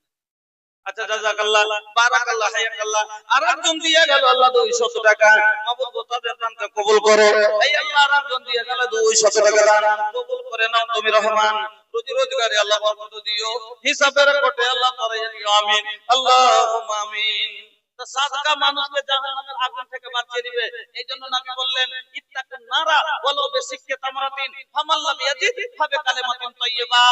Speaker 1: আচ্ছা, জাযাকাল্লাহ, বারাকাল্লাহ, হায়াকাল্লাহ। আর একজন দিয়ে গেল আল্লাহ 200 টাকা। মাবুদ তাদের দানকে কবুল করো। এই আল্লাহ আর একজন দিয়ে গেল 200 টাকা দান, কবুল করে নাও তুমি রহমান। রুজি রোজগারে আল্লাহ বরকত দিও, হিসাবের কোটে আল্লাহ ধরাইয়া দিও, আমিন আল্লাহুম্মা আমিন। তো সাদকা মানুষকে জাহান্নামের আগুন থেকে বাঁচিয়ে দিবে। এইজন্য নবী বললেন, ইত্তাকুন নারা ওয়ালাউ বিসিক্কা তামরাতিন ফামান লাম ইয়াজিদ ফাবিকালিমাতিন তাইয়্যিবা।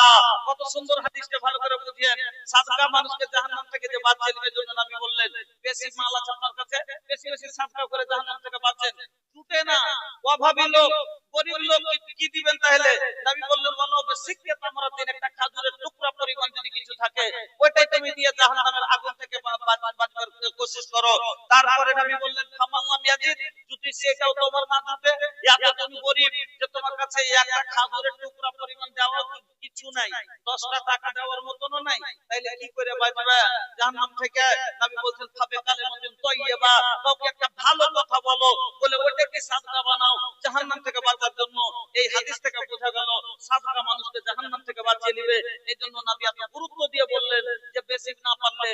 Speaker 1: কত সুন্দর হাদিসটা ভালো করে বুঝিয়েন। সাদকা মানুষকে জাহান্নাম থেকে যে বাঁচিয়ে দিবে, জন্য নবী বললেন, বেশি মাল আছে আপনার কাছে, বেশি বেশি সাদকা করে জাহান্নাম থেকে বাঁচেন। টুটে না, অভাবী লোক, গরিব লোক কি দিবেন? তাহলে নবী বললেন, ওয়ালাউ বিসিক্কা তামরাতিন, একটা খাজুরের টুকরা পরিমাণ যদি কিছু থাকে, ওইটাই তুমি দিয়ে জাহান্নামের আগুন থেকে বাঁচবার কোশিশ করো। তারপরে নবী বললেন, ফামাল্লাম ইয়াজিদ, যদি সেটাও তোমার না জুটে, এত তুমি গরিব যে তোমার কাছে একটা খাজুরের টুকরা পরিমাণ দেওয়ার কিছু নাই, 10টা টাকা দেওয়ার মতনও নাই, তাইলে কি করে বাঁচবে জাহান্নাম থেকে? নবী বলছেন, ফাবিকালিমাতিন তাইয়্যিবা, কাউকে একটা ভালো কথা বলো, বলে ওটাকে সাদকা বানাও জাহান্নাম থেকে বাঁচার জন্য। এই হাদিস থেকে বোঝা গেল সাদকা মানুষকে জাহান্নাম থেকে বাঁচিয়ে নেবে। এইজন্য নবী এত গুরুত্ব দিয়ে বললেন যে বেশি না পারলে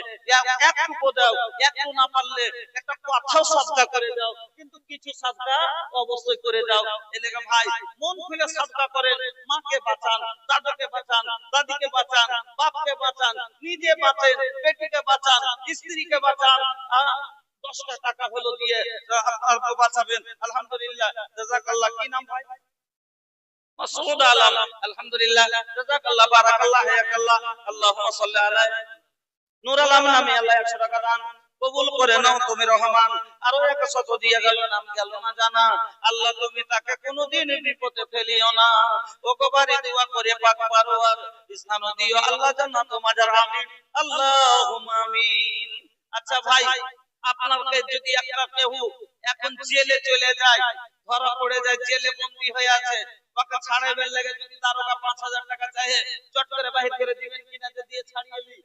Speaker 1: একটু দাও, একটু না পারলে একটা কথাও সাদকা করে দাও, কিন্তু কিছু সাদকা অবশ্যই করে দাও। এলাকা ভাই, মন খুলে সাদকা করেন, মাকে বাঁচান, দাদাকে বাঁচান, দাদিকে বাঁচান, বাপকে বাঁচান, নিজে বাঁচেন, বেটিকে বাঁচান, স্ত্রীকে বাঁচান। 10টা টাকা হলো দিয়ে আপনাকে বাঁচাবেন। আলহামদুলিল্লাহ, জাযাকাল্লাহ। কি নাম ভাই? মাসউদ আলম। আলহামদুলিল্লাহ, জাযাকাল্লাহ, বারাকাল্লাহ, হায়াকাল্লাহ। আল্লাহুম্মা সাল্লি আলা নূর আলম নামে আল্লাহ 100 টাকা দান কবুল করে নাও, তুমি রহমান। আরো 100 দিয়ে গেল, নাম গেল না জানা। আল্লাহ তুমি তাকে কোনোদিন বিপদে ফেলিও না। ওকবারে দোয়া করে পাক পারওয়ার স্থান দিও আল্লাহ, জান্নাত মাজার। আমিন, আল্লাহুম্মা আমিন। আচ্ছা ভাই, আপনাকে যদি একটা কেউ এখন জেলে চলে যায়, ধরা পড়ে যায়, জেলে বন্দী হয়ে আছে, ওকে ছাড়াইবার লাগে যদি দারোগা 5000 টাকা চায়, চট করে বাহির করে দিবেন কিনা? যে দিয়ে ছাড়িয়ে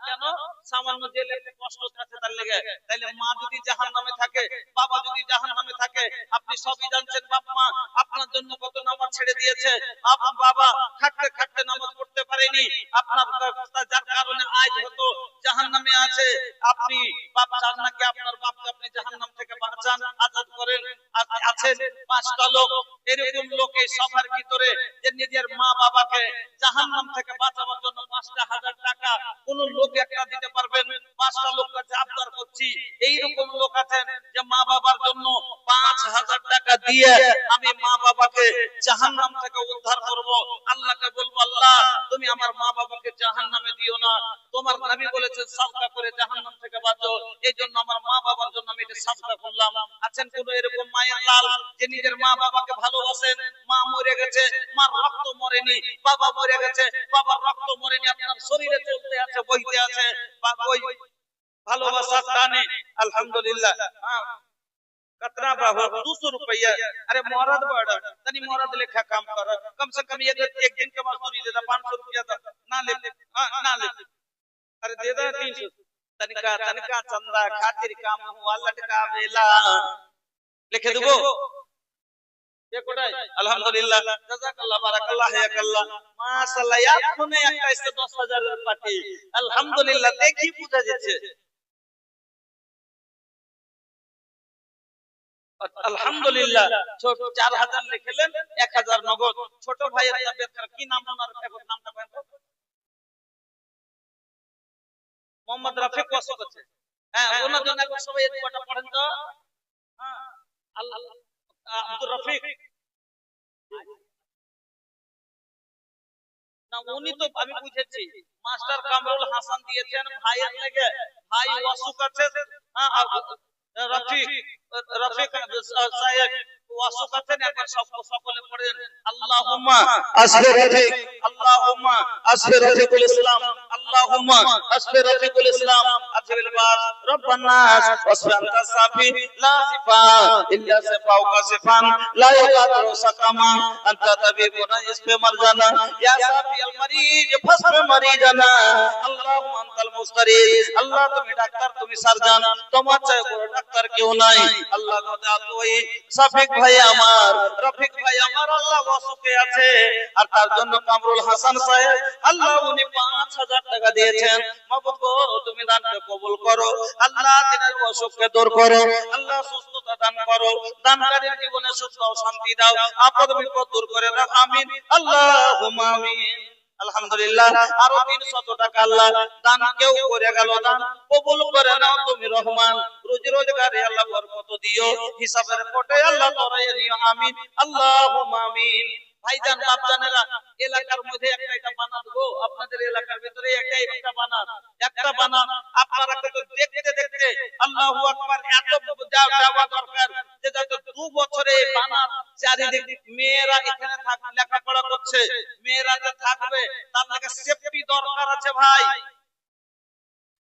Speaker 1: কেন? সামান্য জেলে কষ্ট আছে তার লেগে। তাইলে মা যদি জাহান্নামে থাকে, বাবা যদি জাহান্নামে থাকে, আপনি সবই জানছেন। বাপ মা আপনার জন্য কত নামাজ ছেড়ে দিয়েছে, আপনার বাবা খাটতে খাটতে নামাজ পড়তে পারেনি, আপনার যার কারণে আজ হয়তো জাহান্নামে আছে। আপনি বাপ চান নাকি আপনার বাপকে আপনি জাহান্নাম থেকে বাঁচান, আজাদ করেন? আছেন 5টা লোক, এরকম লোক এই সবার ভিতরে যে নিজের মা বাবাকে জাহান্নাম থেকে বাঁচানোর জন্য 5,000 টাকা কোন লোক একটা দিতে পারবেন? 5টা লোক কাছে আবদার করছি, এইরকম লোক আছেন যে মা বাবার জন্য 5,000 টাকা দিয়ে আমি মা বাবাকে জাহান্নাম থেকে উদ্ধার করব। আল্লাহকে বলবো, আল্লাহ তুমি আমার মা বাবাকে জাহান্নামে দিও না। তোমার নবী বলেছেন সাদকা করে জাহান্নাম থেকে বাঁচো, এইজন্য আমার মা বাবার জন্য আমি এটা সাদকা করলাম। আছেন কোন এরকম মায়ের লাল যে নিজের মা বাবাকে ভালোবাসেন? মা মরে গেছে, মার রক্ত মরেনি, বাবা মরে গেছে, বাবার রক্ত মরেনি, আপনার শরীরে চলতে আছে, বইতে আছে, ওই ভালোবাসার টানে। আলহামদুলিল্লাহ। कतरा बाबा 200 रुपया। अरे मोहरत बड़ा तनी मोहरत लेखा काम कर, कम से कम एक दिन के मजदूरी दे दा, 500 रुपया ना ले। ना ले, अरे दे दा 300। तनिका चंदा खातिर काम हुआ लटका बेला लिखे देबो। ये कोटाई। अल्हम्दुलिल्लाह, জাযাকাল্লাহ, বারাকাল্লাহ, হায়াকাল্লাহ। মাশাআল্লাহ, এখনই একটা এসে 10,000 এর পার্টি। আলহামদুলিল্লাহ, দেখি বুঝা যাচ্ছে। আলহামদুলিল্লাহ, 4000 লিখলেন, 1000 নগদ। ছোট ভাইয়ের তবিয়ত খারাপ, কি নাম ওনার? এখন নামটা বলেন তো। মোহাম্মদ রফিক ওয়াসফ আছে। হ্যাঁ, ওনার জন্য একবার সবাই এই দোয়াটা পড়েন তো। হ্যাঁ, আল্লাহ আব্দুর রফিক না, উনি তো আমি বুঝেছি মাস্টার কামরুল হাসান দিয়েছেন ভাইয়ের লেগে। ভাই ওয়াসুক আছে। হ্যাঁ, রফিক রফিক সাহেব ওয়াসুক আছেন, একবার সকলে পড়েন আল্লাহুম্মা আসফি রফিক, আল্লাহুম্মা আসফি রফিকুল ইসলাম, আল্লাহুম্মা আসফি রফিকুল ইসলাম। আজবিল বাস রব্বান নাস ওয়াসফি আনতা সাফি লা সিফা ইল্লা সিফাউকা সিফান লা ইয়াকাদু সাকামা আনতা তাবিবুনা ইসফি মারজানা ইয়া সাফিয়াল মারিজ ফাসফি মারিজানা আল্লাহুম্মা আনতাল মুস্তারিদ। আল্লাহ তুমি ডাক্তার, তুমি সার্জন, তোমার চেয়ে বড় ডাক্তার কেউ নাই। আল্লাহ ওই সাফিক ভাই আমার, রফিক ভাই আমার, আল্লাহ ওয়াসুকে আছে, আর তার জন্য কামরুল হাসান সাহেব আল্লাহ উনি 5,000 টাকা দিয়েছেন। মাবুদ গো, তুমি দানকে কবুল করো। আল্লাহ দিনের অসুখকে দূর করো। আল্লাহ সুস্থতা দান করো। দানকারীর জীবনে সুখ ও শান্তি দাও, আপদ বিপদ দূর করে দাও। আমিন, আল্লাহুম্মা আমিন। আলহামদুলিল্লাহ, আরো 300 টাকা আল্লাহ দান কেউ করে গেল, দান কবুল করে নাও, তুমি রহমান। রোজি রোজগারে আল্লাহ বরকত দিও, হিসাবের কোটে আল্লাহ ধরাইয়া দিও। আমিন, আল্লাহুম্মা আমিন। ভাইজান বাপজানেরা, এলাকার মধ্যে একটা বানাত গো, আপনাদের এলাকার ভিতরে একটা বানাত আপনারা তো দেখতে দেখতে আল্লাহু আকবার, এত যাওয়া দরকার যে যাতে 2 বছরে বানাত চারিদিকে মেয়েরা এখানে লেখাপড়া করছে, মেয়েরা যে থাকবে তার লাগে সেফটি দরকার আছে ভাই,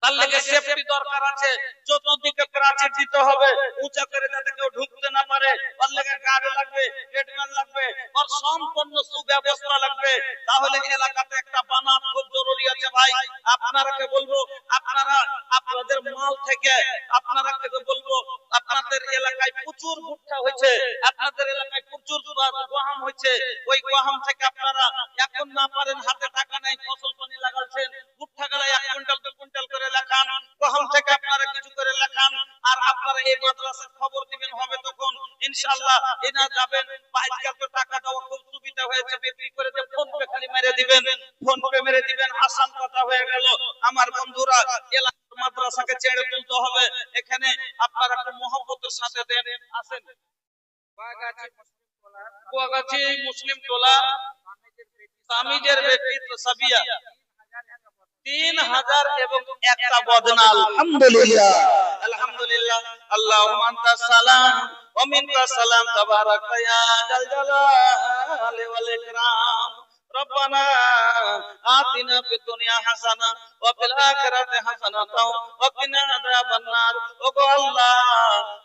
Speaker 1: তার লাগে সেফটি দরকার আছে। চতুর্দিকে প্রাচীর দিতে হবে উঁচা করে, যাতে কেউ ঢুকতে না পারে। তার লাগে গাড়ি লাগবে, গেটম্যান লাগবে, আর সম্পূর্ণ সুব্যবস্থা লাগবে। তাহলে এলাকাতে একটা বানাত খুব জরুরি আছে ভাই। আপনারাকে বলবো, আপনারা আপনাদের মাল থেকে আপনারাকে বলবো, আপনাদের এলাকায় প্রচুর ভুট্টা হয়েছে, আপনাদের এলাকায় প্রচুর গম হয়েছে। ওই গম থেকে আপনারা এখন না পারেন, হাতে টাকা নাই, ফসল পানি লাগাচ্ছেন, ভুট্টা গালায় 1 কুইন্টাল 2 কুইন্টাল করে লেখান, গম থেকে আপনারা কিছু করে লেখান। আর আপনারা এই মাদ্রাসার খবর দিবেন, হবে তখন ইনশাআল্লাহ এনা যাবেন। আজকাল তো টাকা দেওয়া খুব সুবিধা হয়েছে, বিক্রি করে দিয়ে ফোন পে খালি মেরে দিবেন, পুরা এলাকার মাদ্রাসাকে ছেড়ে তুলতে হবে। এখানে আপনারা একটু মহব্বতের সাথে দেন। আসেন কুয়াগাছি মুসলিম টোলা তামিজের ব্যক্তিত্ব সাবিয়া 3000 এবং একটা বদনা। আলহামদুলিল্লাহ আলহামদুলিল্লাহ। আল্লাহুম্মা আনতাস সালাম ওয়া মিনকাস সালাম তাবারাকা ইয়া জাল জালালি ওয়াল ইকরাম। ربنا آتنا في الدنيا حسنة وفي الآخرة حسنة وقنا عذاب النار। ওগো আল্লাহ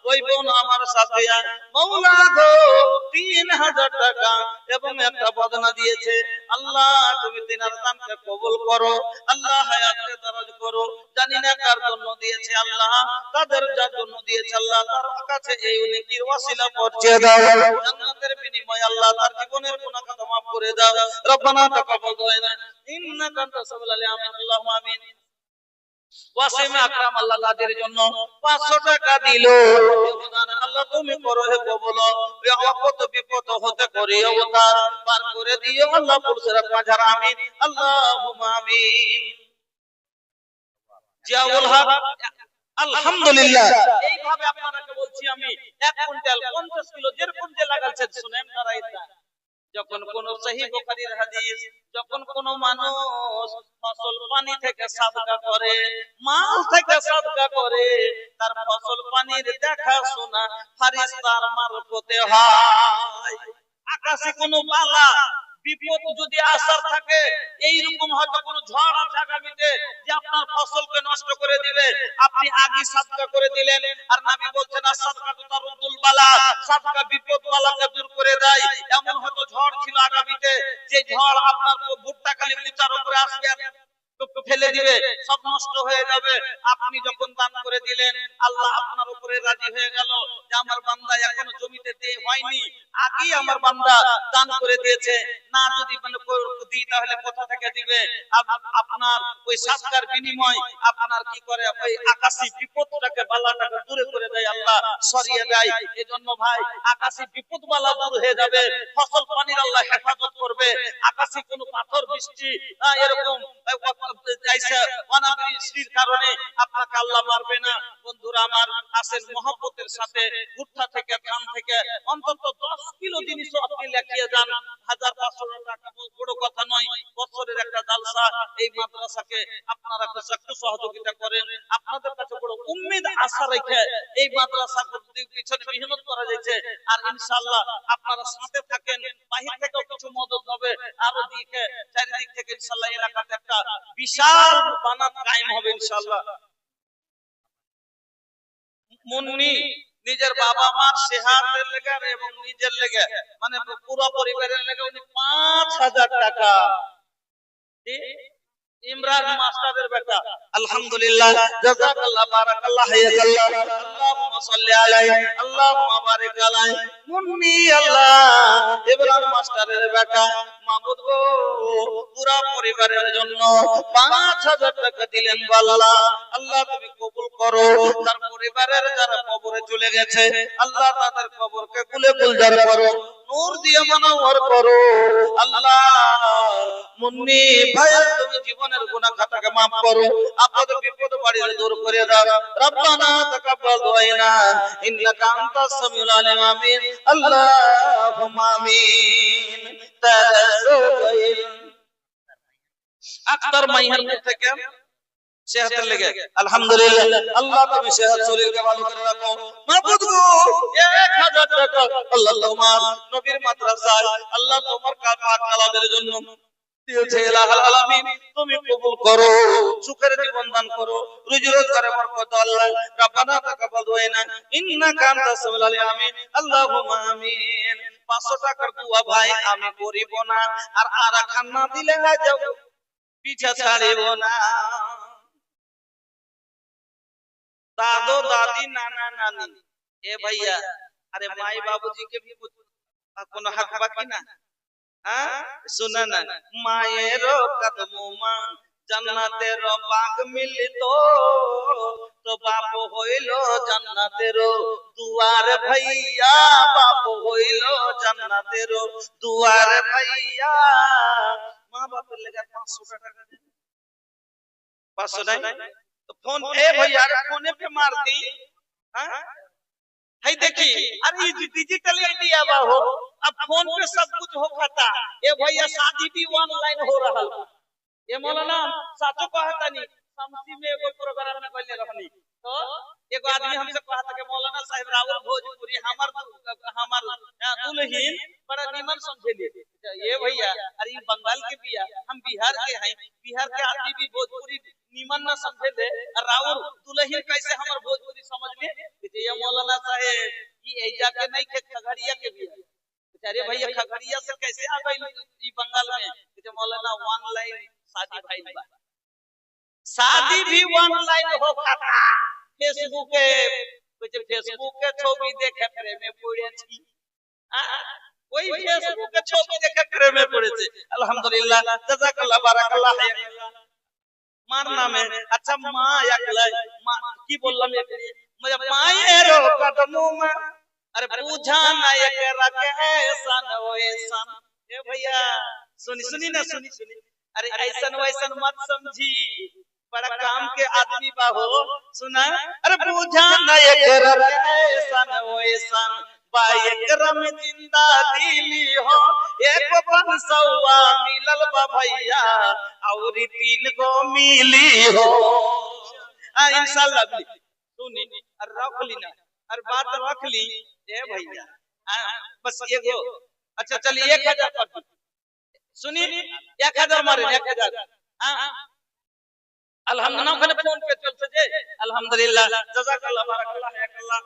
Speaker 1: ওই বোন আমার সাথিয়া মাওলা গো 3000 টাকা এবং একটা বদনা দিয়েছে। আল্লাহ তুমি তিনার দানকে কবুল করো আল্লাহ, হায়াতে দারাজ করো। জানি না কার জন্য দিয়েছে আল্লাহ, তাদের যার জন্য দিয়েছে আল্লাহ তার কাছে এই নেকির ওসিলা পৌঁছে দাও। জান্নাতের বিনিময়ে আল্লাহ তার জীবনের গুনাহ খাতা maaf করে দাও। রব্বানা তাকাব্বাল দুআনা ইন্নাকা আনতাস সামিউল আলিম। আল্লাহুম্মা আমিন। ওয়াসিম আকরাম আল্লাহ তাদের জন্য 500 টাকা দিল। আল্লাহ তুমি করো হে কবুল। বিপদ বিপদ হতে করে অবতার পার করে দিও আল্লাহ। পুরসরা 5000 আমিন। আল্লাহুম্মা আমিন। জিয়াউল হক আলহামদুলিল্লাহ। এইভাবে আপনাদেরকে বলছি আমি 1 কুইন্টাল 50 কিলো যেরকম যে লাগাচ্ছেন শুনেন না রাইতা। যখন কোন সহিহ বুখারীর হাদিস, যখন কোন মানুষ ফসল পানি থেকে সাদকা করে, মাল থেকে সাদকা করে, তার ফসল পানির দেখাশোনা ফেরেশতার মারফতে হয়। আকাশে কোনো বালা বিপদ যদি আসার থাকে, এইরকম হয়তো কোনো ঝড় আছে আগামীতে যে আপনার ফসলকে নষ্ট করে দিবে, আপনি আগে সাদকা করে দিলেন। আর নবী বলছেন সাদকাতু তারুদ্দুল বালা, সাদকা বিপদ বালাকে দূর করে দেয়। এমন হয়তো ঝড় ছিল আগামীতে যে ঝড় আপনার ভুট্টা খালি মুচার উপরে আসবে, ফেলে দিবে, সব নষ্ট হয়ে যাবে। আপনি যখন দান করে দিলেন আল্লাহ আপনার উপরে রাজি হয়ে গেল যে আমার বান্দা এখনো জমিতে দেয় হয়নি, আগেই আমার বান্দা দান করে দিয়েছে। না যদি মানে দিই তাহলে কোথা থেকে দিবে? আপনার ওই সাদকার বিনিময় আপনার কি করে ওই আকাশী বিপদটাকে বালাটাকে দূরে করে দেয় আল্লাহ, সরিয়ে দেয়। এজন্য ভাই আকাশী বিপদ বালা দূর হয়ে যাবে, ফসল পানির আল্লাহ হেফাজত করবে। আকাশী কোনো পাথর বৃষ্টি এরকম অনাবৃষ্টির কারণে আপনাকে আল্লাহ মারবে না। বন্ধুরা আমার আসেন মহব্বতের সাথে ভুট্টা থেকে ধান থেকে অন্তত 10 কিলো জিনিস আপনি লেখিয়ে যান। 1500 টাকা বড় কথা নয়। বছরের একটা জালসা এই মাদ্রাসাকে আপনারা একটু সহযোগিতা করেন। আপনাদের কাছে বড় উম্মিদ আশা রেখে এই মাদ্রাসার পিছনে মেহনত করা যাচ্ছে। আর ইনশাআল্লাহ আপনারা সাথে থাকেন, বাহির থেকেও কিছু মদত হবে। আর ওদিকে চারিদিক থেকে ইনশাআল্লাহ এলাকাতে একটা বিশাল বানাত কায়েম হবে ইনশাআল্লাহ। মুন্নি নিজের বাবা মার সেহাতের লেগে এবং নিজের লেগে মানে পুরো পরিবারের লেগে উনি 5000 টাকা ইমরান মাস্টারের বেটা। আলহামদুলিল্লাহ, জাযাকাল্লাহ, বারাকাল্লাহ, হায়াকাল্লাহ, আল্লাহুম্মা সাল্লি আলাইহি, আল্লাহুম্মা বারিক আলাইহি। মুন্নি আল্লাহ ইমরান মাস্টারের বেটা, মাবুদ গো পুরো পরিবারের জন্য 5000 টাকা দিলেন আল্লাহ। আল্লাহ তুমি কবুল করো। তার পরিবারের যারা কবরে চলে গেছে আল্লাহ তাদের কবরকে কুলে গুলজার করো, নূর দিয়ে মনোহর করো আল্লাহ। মুন্নি ভাই তুমি জীবনের গুনাহ খাতাকে maaf করো, আপদ বিপদ বাড়িয়ে দূর করে দাও। রব্বানা তাকাব্বাল দুআনা ইন্নাকা আনতাস সামিউল আলিম। আমিন। আল্লাহুম্মা আমিন। তারাসুল আক্তার মাইহার থেকে সেহাতের লেগে আলহামদুলিল্লাহ। আল্লাহ তুমি সেহাত শরীরকে ভালো করে রাখো। মাবুদ গো 1000 টাকা আল্লাহ তোমার নবীর মাদ্রাসায় আল্লাহ তোমার কালামের জন্য দিয়েছে। ইলাহুল আলামিন তুমি কবুল করো, সুখের জীবন দান করো, রুজি রোজগারে বরকত আল্লাহ। রব্বানা তাকাব্বাল দুআনা ইন্নাকা আনতাস সামিউল আলিম। আমিন। আল্লাহুম্মা আমিন। 500 টাকার দোয়া ভাই আমি করিব না, আর আরাখান না দিলে না যাও পিছা ছাড়িব না। দাদো দাদি নানা নানি এ ভাইয়া, আরে মাই বাবুজি কে কোনো হক বাকি না? শুনা না, মায়ের কদম মা জান্নাতের বাগ মিলতো তো বাপ হইল জান্নাতের দুয়ার ভাইয়া, বাপ হইল জান্নাতের দুয়ার ভাইয়া। মা বাপের লেগে 500 টাকা দেন, 500 নাই तो फोन ए भैया फोने पे मार दी। है देखी, अरे ये डिजिटल इंडिया बा हो, अब फोन पे सब कुछ हो खाता। ए भैया शादी भी ऑनलाइन हो रहा है। ये मौलाना साचो कहता नहीं, समसी में एगो प्रोग्राम में बोले रहनी, तो एगो आदमी हमसे कहता कि मौलाना साहब रावल भोजपुरी हमार दुल्हन बड़ा निमन समझेली। ये भैया अरे बंगाल के बिया, हम बिहार के हैं, बिहार के आदमी भी भोजपुरी निमन ना समझे दे, रावल दुल्हन कैसे हमार भोजपुरी समझ ले? ये मौलाना साहब ये एजा के नहीं के खगड़िया के बिया। अरे भैया खगड़िया से कैसे आ गई बंगाल में? मौलाना ऑनलाइन शादी भाई बा, शादी भी ऑनलाइन हो खाता। फेसबुक के छवि देखे प्रेमे पड़े छी, कोई फेसबुक के छवि देखे प्रेमे पड़े छे। अल्हम्दुलिल्लाह जजाकल्लाह बाराकल्लाह है मारना में। अच्छा मां एकला मां की बोलला में मुझे मायरो कदमों में, अरे पूछा ना एकरा के ऐसन वैसन। ए भैया सुनी ना सुनी, अरे ऐसन वैसन मत समझी, बड़ा काम के आदमी बा हो। सुना, अरे पूछा ना एकरा के ऐसन वैसन, बा एकरा में जिंदा दिली हो, एक बनसवा मिलल बा भैया और 3 गो मिली हो। इंशाल्लाह सुनी रख ली ना, अरे बात रख ली। ए भैया बस एगो, अच्छा चलिए 1000 कर सुनी, 1000 मारे 1000। अल्हम्दुलिल्लाह खने फोन पे चल से अल्हम्दुलिल्लाह जजाकल्लाह बारकल्लाह अल्लाह।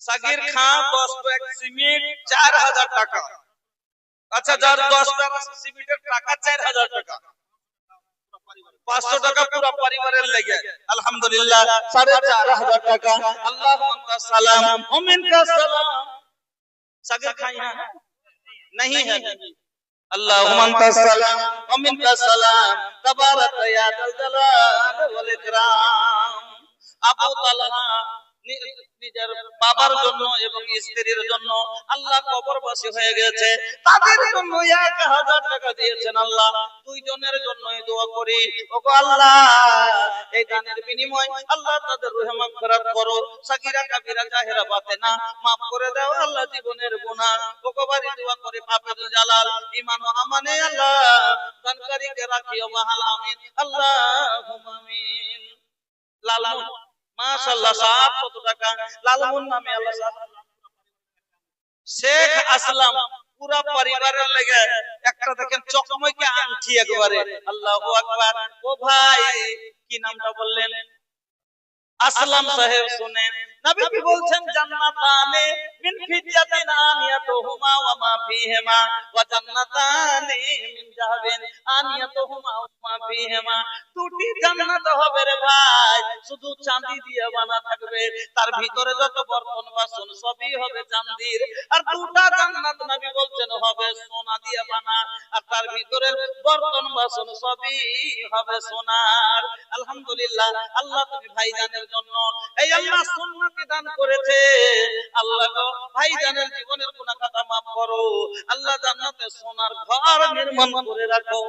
Speaker 1: सगीर खां 10 पैक सीमेंट 4000 টাকা। अच्छा जर 10 पैक सीमेंटेर টাকা 4000 টাকা, 500 টাকা পুরো পরিবারের লাগে। আলহামদুলিল্লাহ 4500 টাকা। আল্লাহুম্মা সালাম ও মিনকা সালাম। सगीर खां यहाँ नहीं है। अल्लाहुम्मा सलाम व मिनका सलाम तबारक या दल जलाल वल इकराम। আবু তালহা নিজের বাবার জন্য এবং স্ত্রীর জন্য আল্লাহ কবরবাসী হয়ে গেছে, তাদের জন্য 1000 টাকা দিয়েছেন। আল্লাহ দুইজনের জন্যই দোয়া করি, ওগো আল্লাহ এই দানের বিনিময় আল্লাহ তাদের রূহে মাগফিরাত করো, সাগীরা কাবীরা জাহেরা বাতেনা maaf করে দাও আল্লাহ জীবনের গুনাহ। ওগো বাড়ি দোয়া করে পাপের জালাল ঈমান ও আমানে আল্লাহ দানকারীকে রাখিও মহাল আমিন আল্লাহুম্মা আমিন। লালমুন মাশাআল্লাহ 700 টাকা লালমুন নামে আল্লাহ। শেখ আসলাম পুরা পরিবারের লাগে একটা দেখেন চকমকে আংটি একবারে। আল্লাহু আকবার। ও ভাই কি নামটা বললেন? আসলাম সাহেব শুনেন, নবী কি বলছেন জান্নাতানে মিন ফিজ্জাতিন আনিয়াতুহুমা ওয়া মা ফিহিমা ওয়া জান্নাতানে মিন যাহাবিন আনিয়াতুহুমা ওয়া মা ফিহিমা। দুটি জান্নাত হবে রে ভাই, শুধু চাঁদি দিয়ে বানা থাকবে, তার ভিতরে যত বর্তন বাসন সবই হবে চাঁদির। আর দুটা জান্নাত নবী বলছেন হবে সোনা দিয়ে বানা, আর তার ভিতরে বর্তন বাসন সবই হবে সোনার। আলহামদুলিল্লাহ আল্লাহ তুমি ভাইজানের জন্য এই আল্লাহ সুন্নতি দান করেছে। আল্লাহ গো ভাইজানের জীবনের গুনাহ খাতা maaf করো, আল্লাহ জান্নাতে সোনার ঘর নির্মাণ করে রাখো।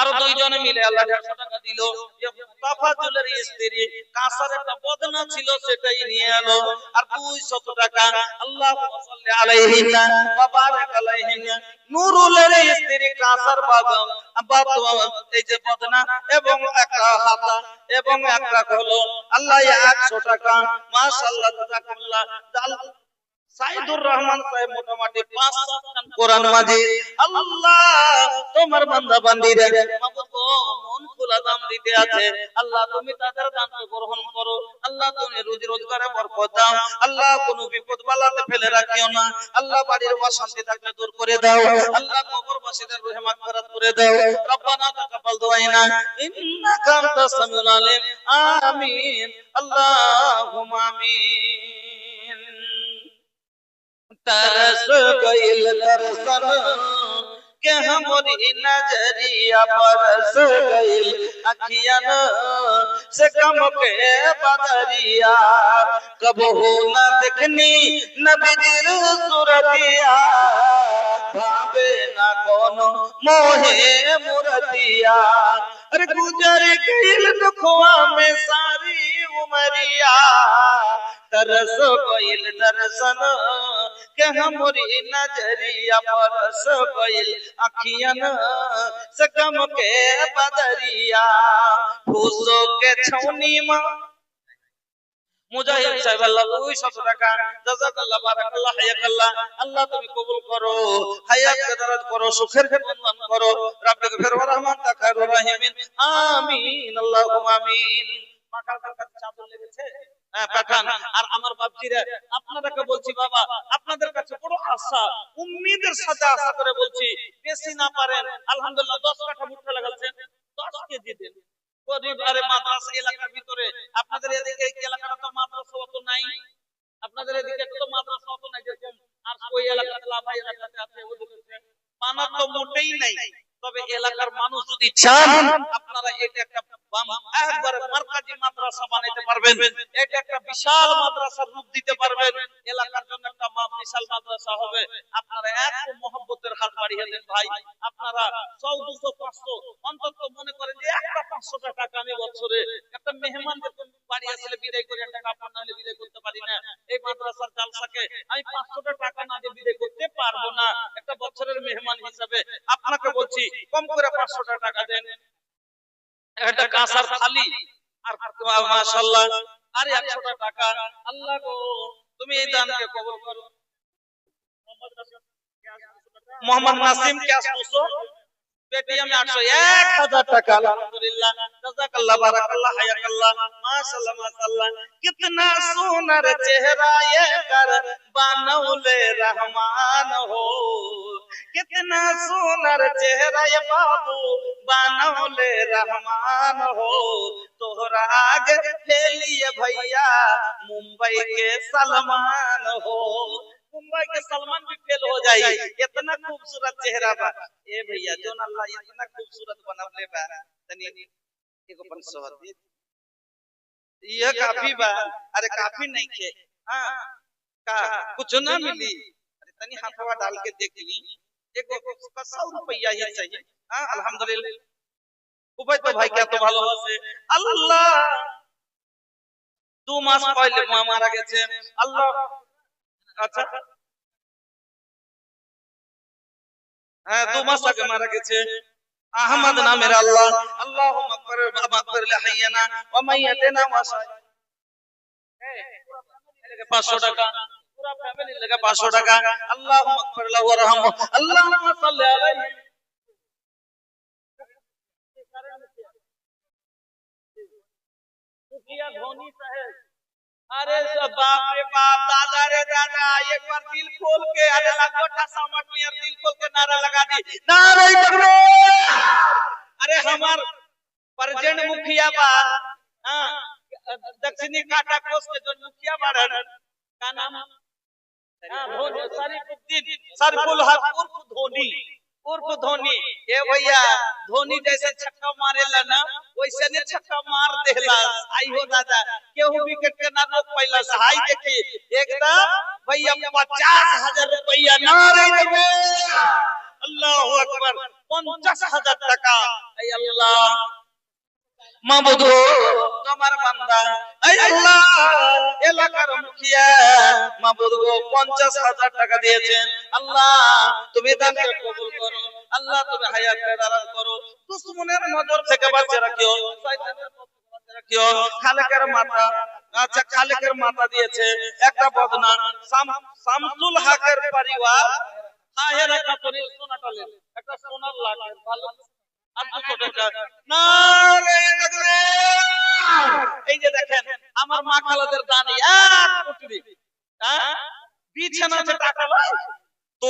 Speaker 1: আর দুইজনে মিলে আল্লাহ 150 টাকা দিল। তাফাজুলের স্ত্রী কাঁসার একটা বদনা ছিল সেটাই নিয়ে এলো। আর 200 টাকা আল্লাহুম্মা সাল্লি আলাইহিন্না ওয়া বারাক আলাইহিন্না। নুরুলের স্ত্রী কাঁসার বাদাম এই যে বদনা এবং একটা হাতা এবং একটা হলো আল্লাহ 100 টাকা। মাশাআল্লাহ জাযাকাল্লাহ। সাইদুর রহমান সাহেব মোটামুটি 5 খান কোরআন মাজিদ। আল্লাহ তোমার বান্দা বান্দীরা মাবুদ মন খোলা দাম দিতে আছে, আল্লাহ তুমি তাদের দানকে গ্রহণ করো। আল্লাহ তুমি রুজি রোজগারে বরকত দাও। আল্লাহ কোনো বিপদ বালাতে ফেলে রাখিও না। আল্লাহ বাড়ির অশান্তি থাকলে দূর করে দাও। আল্লাহ কবরবাসীদের রুহে মাগফিরাত করে দাও। রব্বানা তাকাব্বাল দুআইনা ইন্নাকা আনতাস সামিউল আলিম। আমিন আল্লাহুম্মা আমিন। तरस गइल दर्शन के हमरी नजरिया, परस गइल अखियन से कम के बदरिया। कब हो न देखनी नबीर सुरतिया, भावे न कोनो मोहे मुरतिया। अरे गुजर गईल दुखवा में सारी उमरिया तरस गईल दर्शन के हमरी नजरिया बरस गईल अखियन सकम के बदरिया फूसो के छौनी मा মুজাহিদ সাহেব আল্লাহ 200 টাকা জাযাকাল্লাহ বারাকাল্লাহ হায়াকাল্লাহ আল্লাহ তুমি কবুল করো হায়াতকে দারাজ করো সুখের বন্ধন করো রব্বিক ফির ওয়া রহমাতুকা খায়রুর রাহিমিন আমিন আল্লাহুম্মা আমিন মাকালকার কাছে চাদর লেগেছে পাঠান আর আমার বাপজিরা আপনাদেরকে বলছি বাবা আপনাদের কাছে বড় আশা উম্মিদের সাথে আশা করে বলছি বেশি না পারেন আলহামদুলিল্লাহ 10 কাঠা ভুট্টা লাগাচ্ছেন 10 কেজি দেন পরিবারে মাদ্রাসা এলাকার ভিতরে আপনাদের এদিকে এই এলাকাটা তো মাদ্রাসা অত নাই আপনাদের এদিকে তো মাদ্রাসা অত নাই যেরকম আর ওই এলাকাতে লাভাই এলাকাতে আছে ওদিকে মানা তো মোটেই নাই তবে এলাকার মানুষ যদি চান আপনারা এটা একটা একবারে মার্কাজি মাদ্রাসা বানাইতে পারবেন এটা একটা বিশাল মাদ্রাসার রূপ দিতে পারবেন এলাকার জন্য একটা বিশাল মাদ্রাসা হবে আপনারা এত মহব্বতের হাত বাড়িয়ে দেন ভাই আপনারা 100 200 500 অন্তত মনে করেন যে একটা 500 টাকা আমি বছরে একটা মেহমানদের বাড়ি আসলে বিদায় করে টাকা আপনার না হলে বিদায় করতে পারি না এই মাদ্রাসার জালসাকে আমি 500 টাকা না দিয়ে বিদায় করতে পারবো না একটা বছরের মেহমান হিসেবে আপনাকে বলছি কম করে 500 টাকা দেন একটা কাঁসার থালি আর মাশাআল্লাহ আর 100 টাকা আল্লাহ গো তুমি এই দানকে কবুল করো মোহাম্মদ নাসিম ক্যাশ 200 पेटीएम में 800 1000 टाका अल्हम्दुलिल्लाह जज़ाकल्लाह बारकल्लाह हयाकल्लाह माशाअल्लाह माशाअल्लाह कितना सुनर चेहरा ये कर बनौले रहमान हो कितना सुनर चेहरा ये बाबू बनौले रहमान हो तोहरा आगे फैलिए भैया मुंबई के सलमान हो मुंबई के सलमान भी फेल हो जाए इतना खूबसूरत चेहरा बा ए भैया जोन अल्लाह इतना खूबसूरत बनवले बा तनी एगो अपन सोहती ये काफी बा अरे काफी नहीं खे हां का कुछ ना मिली अरे तनी हाथवा डाल के देखनी एगो 100 रुपया ही चाहिए हां अल्हम्दुलिल्लाह उबay तो भाई क्या तो ভালো আছে আল্লাহ 2 মাস পরে মারা গেছে আল্লাহ আচ্ছা হ্যাঁ 2 মাস আগে মারা গেছে আহমদ নামের আল্লাহ আল্লাহুম্মা মাগফির লিহাইয়ানা ওয়া মাইয়াতিনা ওয়া 500 টাকা পুরো ফ্যামিলি লাগে 500 টাকা আল্লাহুম্মা মাগফির লাহু ওয়া রাহমহু আল্লাহুম্মা সাল্লি আলাইহি মুখিয়া ধোনি সাহেব अरे सब बाप रे बाप दादा रे दादा एक बार दिल खोल के अरे लगोटा समझ लिया दिल खोल के नारा लगा दी नारे तकबीर अरे हमार प्रेजेंट मुखिया बा हां दक्षिणी काटा कोस के जो मुखिया बाड़न का नाम हां धोनी सरफुल हक उर्फ धोनी ए भैया धोनी जैसे छक्का मारेला ना वैसे ने छक्का मार देला आई हो दादा केहू विकेट के ना रोक पैला हाय देखी एकदम भैया 50,000 रुपया नारे तकबीर अल्लाहू अकबर 50,000 টাকা ऐ अल्लाह মাবুদ তোমার বান্দা ऐ अल्लाह এলাকার মুখিয়া মাবুদ গো 50,000 টাকা দিয়েছেন আল্লাহ তুমি দানকে কবুল করো আল্লাহ তুমি হায়াতকে দারাজ করো দুশমনের নজর থেকে বাঁচিয়ে রাখিও শয়তানের নজর থেকে বাঁচিয়ে রাখিও খালেকের মাথা আচ্ছা খালেকের মাথা দিয়েছে একটা বদনা শামসুল হকের পরিবার তাহেরা কাতরি সোনাটালের একটা সোনার লাখের ভালো এই যে দেখেন আমার মা খালাদের দান এক কোটি বিছানাতে টাকা লয় তো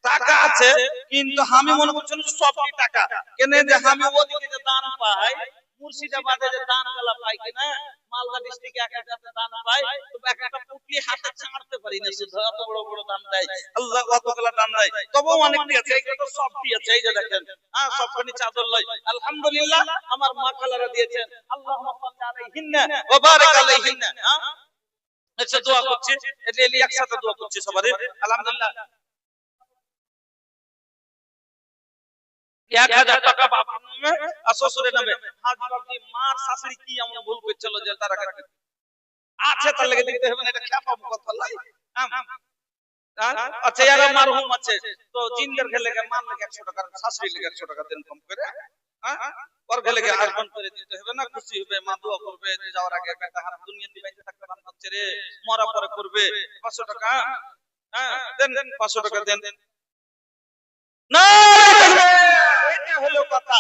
Speaker 1: টাকা আছে কিন্তু আমি মনে করছি সবই টাকা কেন যে আমি ওদিকে যে দান পাই মুর্শিদাবাদে যে দান গলা পাই কিনা মালদা ডিস্ট্রিক্টে এক একটা দান পাই তো এক একটা পুটলি হাতে ছাড়তে পারি না শুধু এত বড় বড় দান দেয় আল্লাহ কতগুলা দান দেয় তবুও অনেকটি আছে এইটা তো সবই আছে এই যে দেখেন হ্যাঁ সবখানি চাদর লয় আলহামদুলিল্লাহ আমার মা খালারা দিয়েছেন আল্লাহুম্মা সাল্লি আলাইহিন্না ওয়া বারিক আলাইহিন্না হ্যাঁ আচ্ছা দোয়া করছি রিয়েলি একসাথে দোয়া করছি সবারই আলহামদুলিল্লাহ 1000 টাকা বাবার নামে আর শ্বশুরের নামে। হাজি বাবজি মার শাশুড়ি কি এমন ভুল করছিল যে তারা আছে তার লেগে দিতে হবে না, এটা খ্যাপা কথা লাই। আচ্ছা এরা মারহুম আছে তো জিন্দের খেলে মার লেগে 100 টাকা, শাশুড়ি লেগে 100 টাকা দেন কম করে। ওর খেলে আরবান করে দিতে হবে না, খুশি হবে, মা দোয়া করবে যাওয়ার আগে একটা হাত দুনিয়া দিবে থাকতে বান হচ্ছে রে, মরা পরে করবে 500 টাকা। দেন 500 টাকা দেন না, এটা হলো কথা।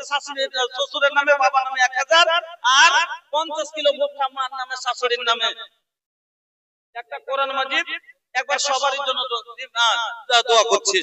Speaker 1: শাশুড়ির শ্বশুরের নামে বাবার নামে 1000 আর 50 কিলো ভুট্টা মার নামে শাশুড়ির নামে। একটা কোরআন মাজিদ একবার সবার জন্য দোয়া করছি।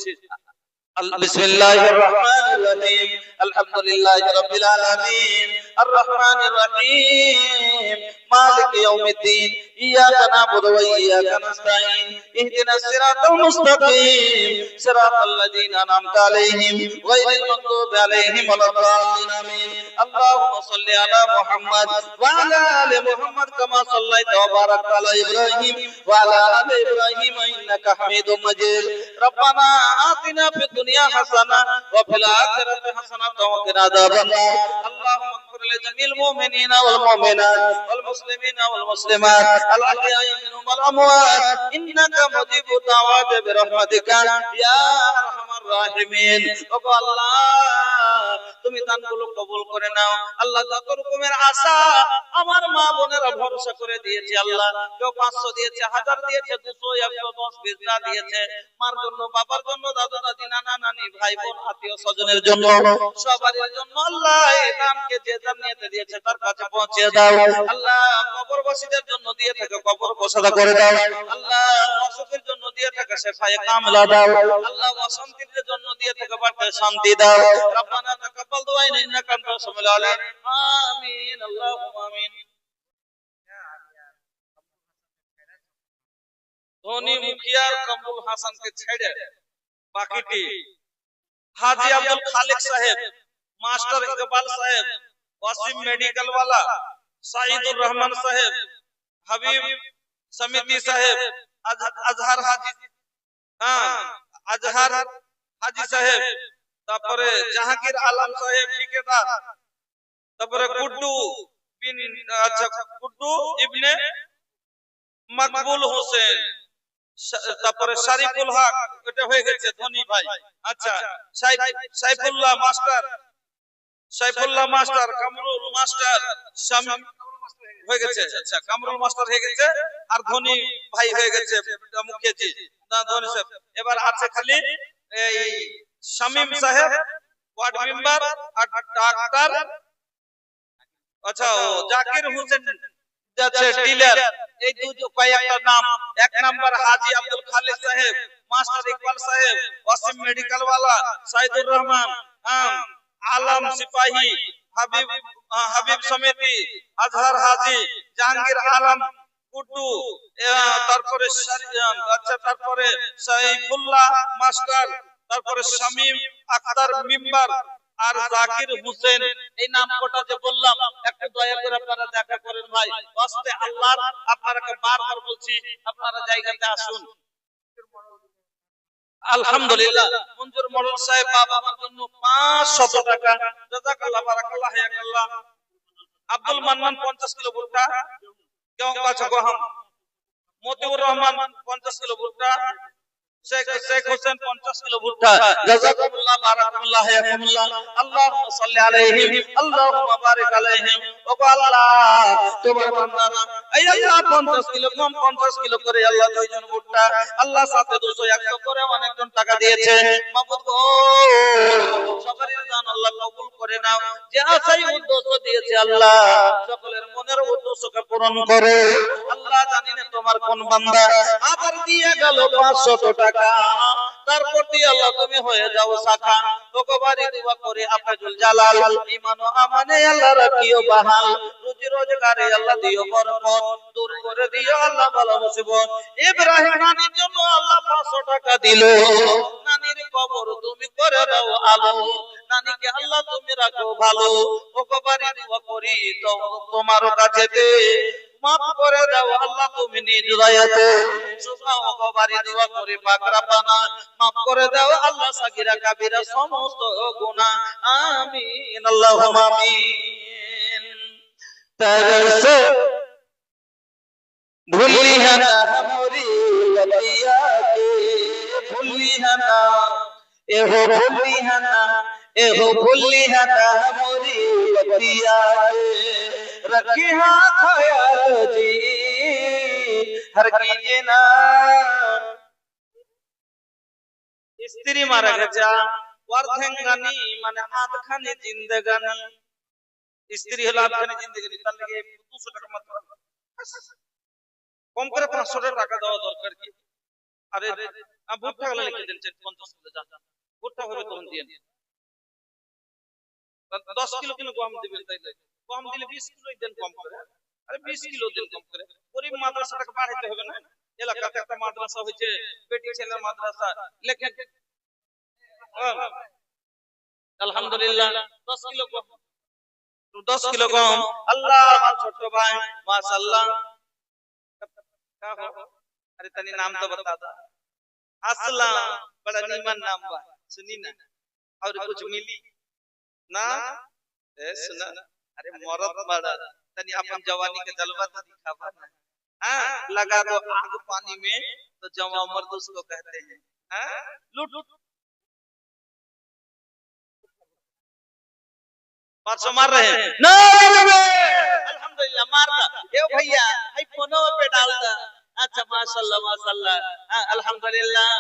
Speaker 1: بسم الله الرحمن الرحيم الحمد لله رب العالمين الرحمن الرحيم مالك يوم الدين إياك نعبد وإياك نستعين اهدنا الصراط المستقيم صراط الذين أنعمت عليهم غير المغضوب عليهم ولا الضالين آمين اللهم صل على محمد وعلى آل محمد كما صليت وباركت على إبراهيم وعلى آل إبراهيم إنك حميد مجيد ربنا آتنا في الدنيا حسنة وفي الآخرة حسنة وقنا عذاب النار اللهم اغفر لجميع المؤمنين والمؤمنات والمسلمين والمسلمات الأحياء منهم والأموات إنك مجيب الدعوات برحمتك يا أرحم الراحمين الله তুমি দানগুলো কবুল করে নাও আল্লাহ। যত রকমের আশা আমার মা বোনেরা ভরসা করে দিয়েছে আল্লাহ, কেউ 500 দিয়েছে, 1000 দিয়েছে, 200, 110, 20 দিয়েছে, মার জন্য, বাবার জন্য, দাদা দাদি, নানা নানি, ভাই বোন, আত্মীয় স্বজনের জন্য, সবার জন্য আল্লাহ এই দানকে যে যার নিয়তে দিয়েছে তার কাছে পৌঁছে দাও আল্লাহ। কবরবাসীদের জন্য দিয়ে থাকে কবর প্রসাদ করে দাও আল্লাহ। অসুখের জন্য দিয়ে থাকে শেফায়ে কামলা দাও আল্লাহ। অশান্তির জন্য দিয়ে থাকে বাড়তে শান্তি দাও। রব্বানা তাকাব্বাল দুআ ইন্নাকা আনতাস সামিউল আলিম। আমিন আল্লাহুম্মা আমিন। ধনী মুখিয়ার কামরুল হাসানকে ছেড়ে বাকিটি হাজি আব্দুল খালিক সাহেব, মাস্টার ইকবাল সাহেব, ওয়াসিম মেডিকেল ওয়ালা, সাইদুর রহমান সাহেব, হাবিব সমিতি সাহেব, আজহার হাজি, আজহার হাজি সাহেব, তারপরে জাহাঙ্গীর আলম সাহেব ঠিকাদার, তারপরে গুড্ডু বিন গুড্ডু ইবনে মকবুল হোসেন, তারপরে শরীফুল হক, এটা হয়ে গেছে ধনী ভাই। আচ্ছা Saifullah master, Saifullah master, Kamrul master, Shamim হয়ে গেছে। আচ্ছা কামরুল মাস্টার হয়ে গেছে আর ধনী ভাই হয়ে গেছে মুখিয়াজি না ধনী সাহেব। এবার আছে খালি এই শামিম সাহেব ওয়ার্ড মেম্বার আর ডাক্তার, আচ্ছা ও জাকির হোসেন যাচ্ছে ডিলার। এই দুটো কয়েকটা নাম। এক নাম্বার হাজি আব্দুল খালিক সাহেব, মাস্টার ইকবাল সাহেব, ওয়াসিম মেডিকেল ওয়ালা, সাইদুর রহমান, আলম সিপাহী, হাবিব সমিতি, আজহার হাজি, জাহাঙ্গীর আলম, গুড্ডু, তারপরে তারপরে সাইফুল্লাহ মাস্টার, তারপরে শামিম আক্তার মেম্বার আর জাকির হোসেন। এই নাম কটা যে বললাম একটু দয়া করে আপনারা দেখা করেন ভাই, ওয়াস্তে আল্লাহর আপনারাকে বারবার বলছি আপনারা জায়গাতে আসুন। আলহামদুলিল্লাহ মঞ্জুর মোড়ল সাহেব বাবা আমার জন্য 500 টাকা, জাযাকাল্লাহ বারাকাল্লাহ হায়াকাল্লাহ। আব্দুল মান্নান 50 কিলো ভুট্টা, কেউ কাছে গহম। মতিউর রহমান 50 কিলো ভুট্টা, শেখ হোসেন 50 কিলো ভুট্টা, জাযাকাল্লাহ বারাকাল্লাহ হায়াকুমুল্লাহ। আল্লাহুম্মা সাল্লি আলাইহিম আল্লাহুম্মা বারিক আলাইহিম। ও আল্লাহ তোমার বান্দারা এই আল্লাহ 50 কিলো কম 50 কিলো করে আল্লাহ দুইজন ভুট্টা আল্লাহ সাথে 200 100 করে অনেকজন টাকা দিয়েছে। মাবুদ গো সবারই দান আল্লাহ কবুল করে নাও। যে আশাই উদ্দেশ্য দিয়েছে আল্লাহ সকলের মনের উদ্দেশ্যকে পূরণ করো আল্লাহ। জানি না তোমার কোন বান্দা আবার দিয়ে গেল 500 টাকা, তারপর দিয়ে আল্লাহ তুমি হয়ে যাও সাখা। তোকবারি দোয়া করে আফাজুল জালাল ঈমান ও আমানে আল্লাহ রাখিও বাহাল। রুজি রোজগারে আল্লাহ দিও বরকত, দূর করে দিও আল্লাহ বালা মুসিবত। ইব্রাহিম নানির জন্য আল্লাহ 500 টাকা দিল, নানির কবর তুমি করে দাও আলো, নানিকে আল্লাহ তুমি রাখো ভালো। তোকবারি দোয়া করি তো তোমার কাছে মাফ করে দাও আল্লাহ তুমি নিজ দয়াতে সুবহান ওয়াবারি দোয়া করে পাক রব্বানা মাফ করে দাও আল্লাহ সাগীরা কাবীরা সমস্ত গুনাহ আমিন আল্লাহুম্মা আমিন तरस भूली है ना हमारी ललिया के भूली है ना एहो भूली है ना एहो भूली है ना हमारी ललिया के रखी हाँ ख्याल जी हर कीजिए ना स्त्री मारा गया वर्धंगानी माने आधखानी जिंदगानी স্ত্রী হলো আফগানি জিন্দেগি তার লাগে 200 টাকা মাত্র কম করে 500 টাকা দেওয়া দরকার কি আরে ভুট্টা গুলো লিখে দেন 50 কিলো যান ভুট্টা হবে তখন দিয়ে 10 কিলো কিলো গম দিবেন তাইলে গম দিলে 20 কিলো দেন কম করে আরে 20 কিলো দেন কম করে গরিব মাদ্রাসাটাকে বাড়াইতে হবে না এলাকাতে একটা মাদ্রাসা হইছে বেটি ছেলের মাদ্রাসা লেখেন আলহামদুলিল্লাহ 10 কিলো গম 10 किलो गम अल्लाह हमारा छोटो भाई माशाल्लाह क्या हो अरे तनी नाम तो बता दो असलम बड़ा नीमन नाम बा सुनी ना और कुछ मिली ना सुना अरे मरद बड़ा तनी अपन जवानी के जलवा तो दिखावा ना हां लगा दो आग पानी में तो जवा मर्द उसको कहते हैं हां लूट परसों मार रहे हैं ना अल्हम्दुलिल्लाह मार दा ए भैया आई फोनो पे डाल दा अच्छा माशाल्लाह माशाल्लाह अल्हम्दुलिल्लाह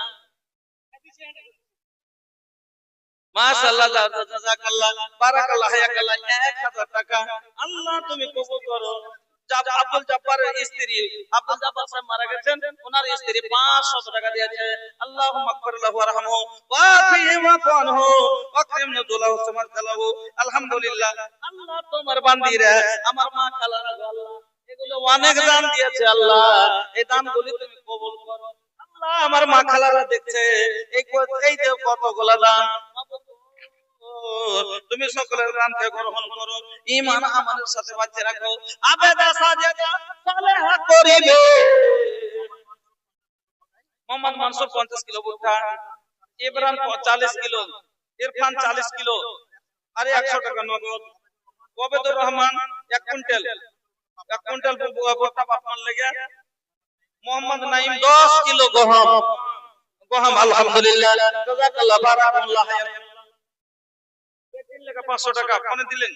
Speaker 1: माशाल्लाह जजाकल्लाह बाराकाल्लाह हयाकाल्लाह 1000 টাকা আল্লাহ তুমি কবুল করো जब আব্দুল জব্বার স্ত্রী আব্দুল জব্বার সাহেব মারা গেছেন ওনার স্ত্রী 500 টাকা দিয়েছে আল্লাহুম্মা গফির লাহু ওয়ারহামহু ওয়া আফিহি ওয়া আনহু ওয়া আকরিম নুজুলাহু সামাতালাহু আলহামদুলিল্লাহ আল্লাহ তোমার বান্দীরা আমার মা খালারা আল্লাহ এগুলো অনেক দান দিয়েছে আল্লাহ এই দানগুলি তুমি কবুল করো আল্লাহ আমার মা খালারা দেখছে এই যে কতগুলো দান তুমি সকলের দানকে গ্রহণ করো ঈমান আমাদের সাথে বাঁচিয়ে রাখো আবেদা সাজেদা সালেহা করিবে মোহাম্মদ মানসুর 50 কিলো ভুট্টা ইমরান 40 কিলো ইরফান 40 কিলো আরে 100 টাকা নগদ ওবেদুর রহমান 1 কুইন্টাল ভুট্টা আপনার লাগে মোহাম্মদ নাইম 10 কিলো গহম আলহামদুলিল্লাহ জাযাকাল্লাহ বারাকাল্লাহ 500 টাকা ফোনে দিলেন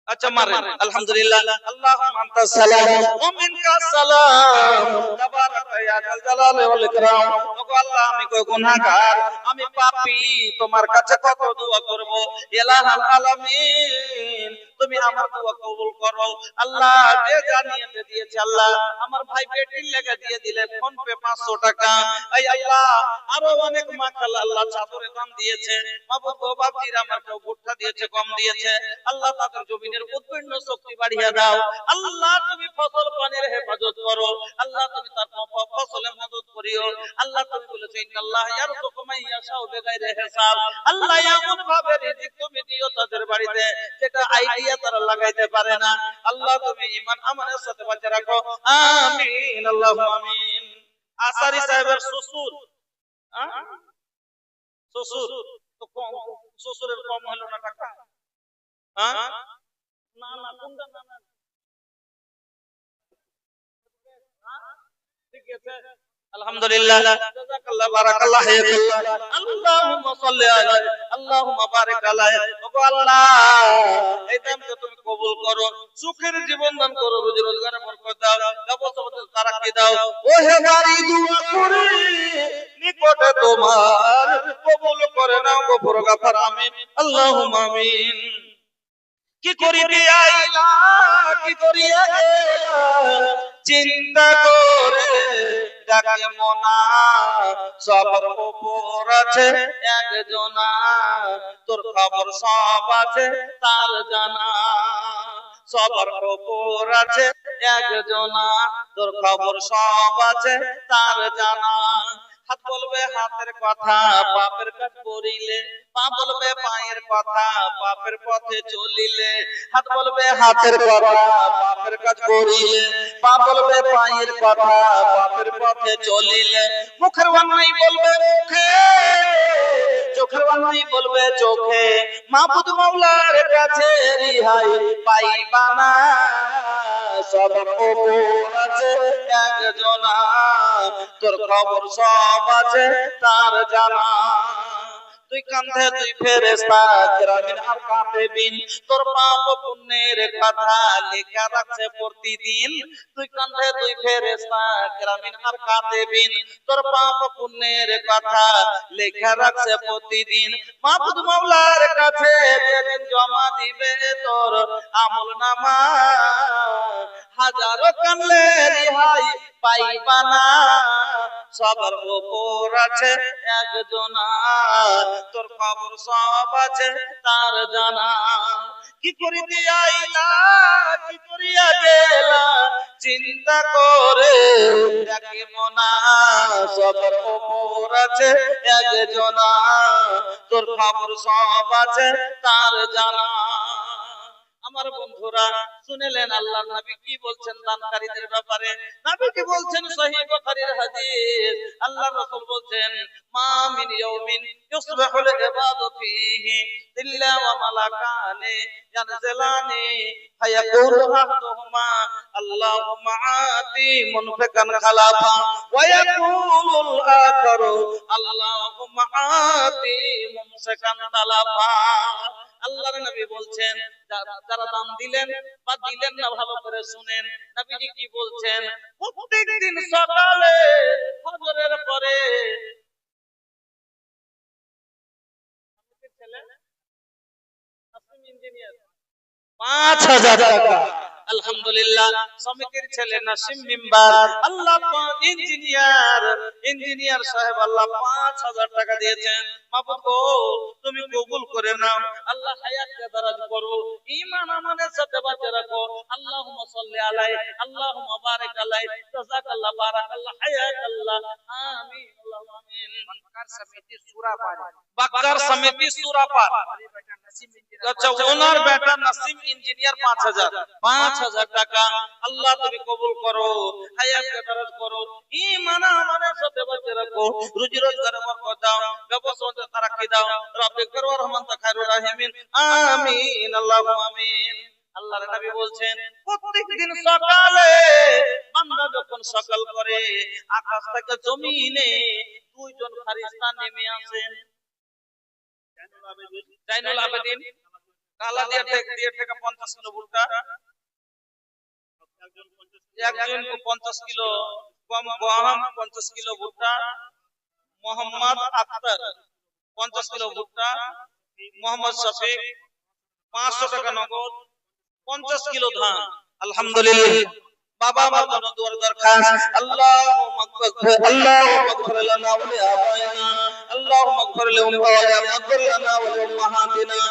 Speaker 1: अच्छा मारे अल्हम्दुलिल्लाह अल्लाहुम्मा अंता सलाम व मिनका सलाम तबारक या जल जलाल वल इकराम ওগো আল্লাহ আমি কই গুনাহগার আমি পাপী তোমার কাছে কত দোয়া করব ইলাহুল আলামিন তুমি আমার দোয়া কবুল করো আল্লাহ যে জানিয়ে দিয়েছে আল্লাহ আমার ভাই বেটির লাগা দিয়ে দিলে ফোন পে 500 টাকা এই আল্লাহ আরো অনেক মাখাল আল্লাহ চাদরে দান দিয়েছে মাবুদ গো বাপজিরা আমার কেউ ভুট্টা দিয়েছে কম দিয়েছে আল্লাহ তাদের জমিনের উৎপন্ন শক্তি বাড়িয়ে দাও আল্লাহ তুমি ফসল পানির হেফাজত করো আল্লাহ তুমি তার ফসলের মদদ করিও আল্লাহ তুমি বলেছো ইন্নাল্লাহ ইয়ারযুকু মান ইয়াশাউ বিগাইরি হিসাব আল্লাহ এমন ভাবে রিজিক তুমি দিও তাদের বাড়িতে যেটা আইডিয়া তারা লাগাইতে পারে না আল্লাহ তুমি ঈমান আমানের সাথে বাঁচিয়ে রাখো আমিন আল্লাহুম্মা আমিন আসারি সাহেবের শ্বশুর শ্বশুর তো কম শ্বশুরের কম হলো না টাকা না না কোনটা না না ঠিক আছে আলহামদুলিল্লাহ জাযাকাল্লাহ বারাকাল্লাহ হায়াকাল্লাহ আল্লাহুম্মা সাল্লি আলা আল্লাহুম্মা বারিক আলাইহি ওগো আল্লাহ এই দানকে তুমি কবুল করো সুখের জীবন দান করো রুজি রোজগারে বরকত দাও ব্যবসাতে তারাক্কি দাও ওহে বাড়ি দোয়া করে নিকটে তোমার কবুল করে নাও গফুর গাফার আমিন আল্লাহুম্মা আমিন কি করিতে আইলা কি করিয়া গেলা চিন্তা করে ডাকে মনা সবার উপর আছে একজনা তোর খবর সব আছে তার জানা সবার উপর আছে একজনা তোর খবর সব আছে তার জানা হাত বলবে হাতের কথা পাপের কাজ করিলে, পা বলবে পায়ের কথা পাপের পথে চলিলে, হাত বলবে হাতের কথা পাপের কাজ করিলে, পা বলবে পায়ের কথা পাপের পথে চলিলে, মুখের অন্যায় বলবে মুখে, চোখের অন্যায় বলবে চোখে, মাবুদ মাওলার কাছে রিহাই পাইবা না, সবার ওপর আছে একজনা, তোর খবর সব আছে তার জানা। তুই কাঁধে তুই ফেরেশতা কিরামিন আর কাতিবিন, তোর পাপ পুণ্যের কথা লেখা রাখছে প্রতিদিন। তুই কাঁধে তুই ফেরেশতা কিরামিন আর কাতিবিন, তোর পাপ পুণ্যের কথা লেখা রাখছে প্রতিদিন। মাবুদ মাওলার কাছে যেদিন জমা দিবে তোর আমলনামা, হাজারো কানলে রিহাই পাইবা না, সবার উপর আছে একজনা, তোর খবর সব আছে তার জানা। কি করিতে আইলা কি করিয়া গেলা চিন্তা করে দেখে মনা, সবার উপর আছে একজনা, তোর খবর সব আছে তার জানা। আমার বন্ধুরা শুনলেন আল্লাহর নবী কি বলছেন দানকারীদের ব্যাপারে। নবী কি বলছেন সহিহ বুখারীর হাদিস, আল্লাহর রাসূল বলছেন মা মিন ইয়াউমিন ইউসবিহুল ইবাদু ফীহি ইল্লা ওয়া মালাকানি ইয়ানজিলানি ফায়াকুলু আহাদুহুমা আল্লাহুম্মা আতি মুনফিকান খালাফা ওয়া ইয়াকুলুল আখারু আল্লাহুম্মা আতি মুমসিকান তালাফা। আল্লাহর নবী বলছেন যারা দান দিলেন বা দিলেন না ভালো করে শুনেন, নবীজি কি বলছেন, প্রত্যেকদিন সকালে ফজরের পরে ইঞ্জিনিয়ার ৫,০০০ টাকা, আলহামদুলিল্লাহ সমিতির ছেলে নাসিম মেম্বার আল্লাহ ইঞ্জিনিয়ার সাহেব আল্লাহ ৫,০০০ টাকা দিয়েছেন। মাবুদ গো তুমি কবুল করে নাও, আল্লাহ হায়াতকে দারাজ করো, ঈমান আমানের সাথে বাঁচিয়ে রাখো, আল্লাহুম্মা সাল্লি আলাইহি আল্লাহুম্মা বারিক আলাইহি জাযাকাল্লাহ বারাকাল্লাহ হায়াতাল্লাহ আমিন আল্লাহুম্মা আমিন। বাক্কার সমিতি সুরাপার, আচ্ছা ওনার বেটা নাসিম ইঞ্জিনিয়ার ৫,০০০ টাকা, আল্লাহ তুমি কবুল করো, হায়াতকে দারাজ করো, ঈমান আমানের সাথে বাঁচিয়ে রাখো, রুজি রোজগারে বরকত দাও, ব্যবসাতে তারাক্কি দাও, রব্বিক ফির ওয়ারহাম খায়রুর রাহিমিন আমিন আল্লাহুম্মা আমিন। আল্লাহর নবী বলছেন প্রত্যেকদিন সকালে বান্দা যখন সকাল করে আকাশ থেকে জমিনে দুইজন ফেরেশতা নেমে আসেন। জাইনুল আবেদিন কালা দিয়ে থেকে 50 কিলো ভুট্টা, একজন 50 কিলো গম 50 কিলো ভুট্টা, মোহাম্মদ আক্তার 50 কিলো ভুট্টা, মোহাম্মদ শফিক 500 টাকা নগদ, 50 কিলো ধান। আলহামদুলিল্লাহ বাবা আমার জন্য দোয়ার দরখাস্ত, আল্লাহুম্মা গফির লানা ওয়া লিআবাইনা, আল্লাহুম্মা গফির লানা ওয়া লিউম্মাহাতিনা,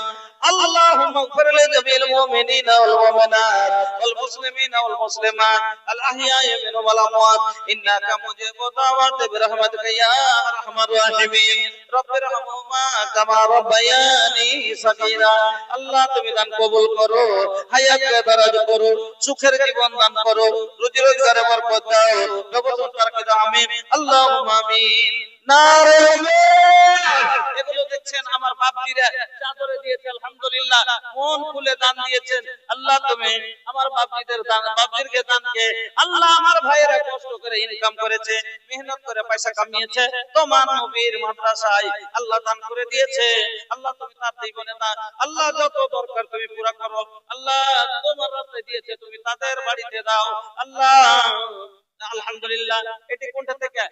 Speaker 1: اللهم اغفر لجميع المؤمنين والمؤمنات والمسلمين والمسلمات الأحياء منهم والأموات إنك مجيب الدعوات برحمتك يا أرحم الراحمين رب ارحمهما كما ربياني صغيرا। আল্লাহ তুমি দান কবুল করো, হায়াতকে দারাজ করো, সুখের জীবন দান করো, রুজি রোজগারে বরকত দাও, ব্যবসা তারাক্কি দাও, আমিন আল্লাহুম্মা আমিন। নারে এগুলো দেখছেন আমার বাপজিরা চাদরে দিয়েছে, আলহামদুলিল্লাহ মন খুলে দান দিয়েছেন। আল্লাহ তুমি আমার বাপজিদের দান, বাপজিরকে দানকে আল্লাহ আমার ভাইয়েরা কষ্ট করে ইনকাম করেছে, মেহনত করে পয়সা কামিয়েছে, তোমার নবীর মাদ্রাসায় আল্লাহ দান করে দিয়েছে। আল্লাহ তুমি তার জীবনে দান, আল্লাহ যত দরকার তুমি পুরা করো, আল্লাহ তোমার রাস্তায় দিয়েছে তুমি তাদের বাড়িতে দাও আল্লাহ। আলহামদুলিল্লাহ এটি কোনটা থেকে?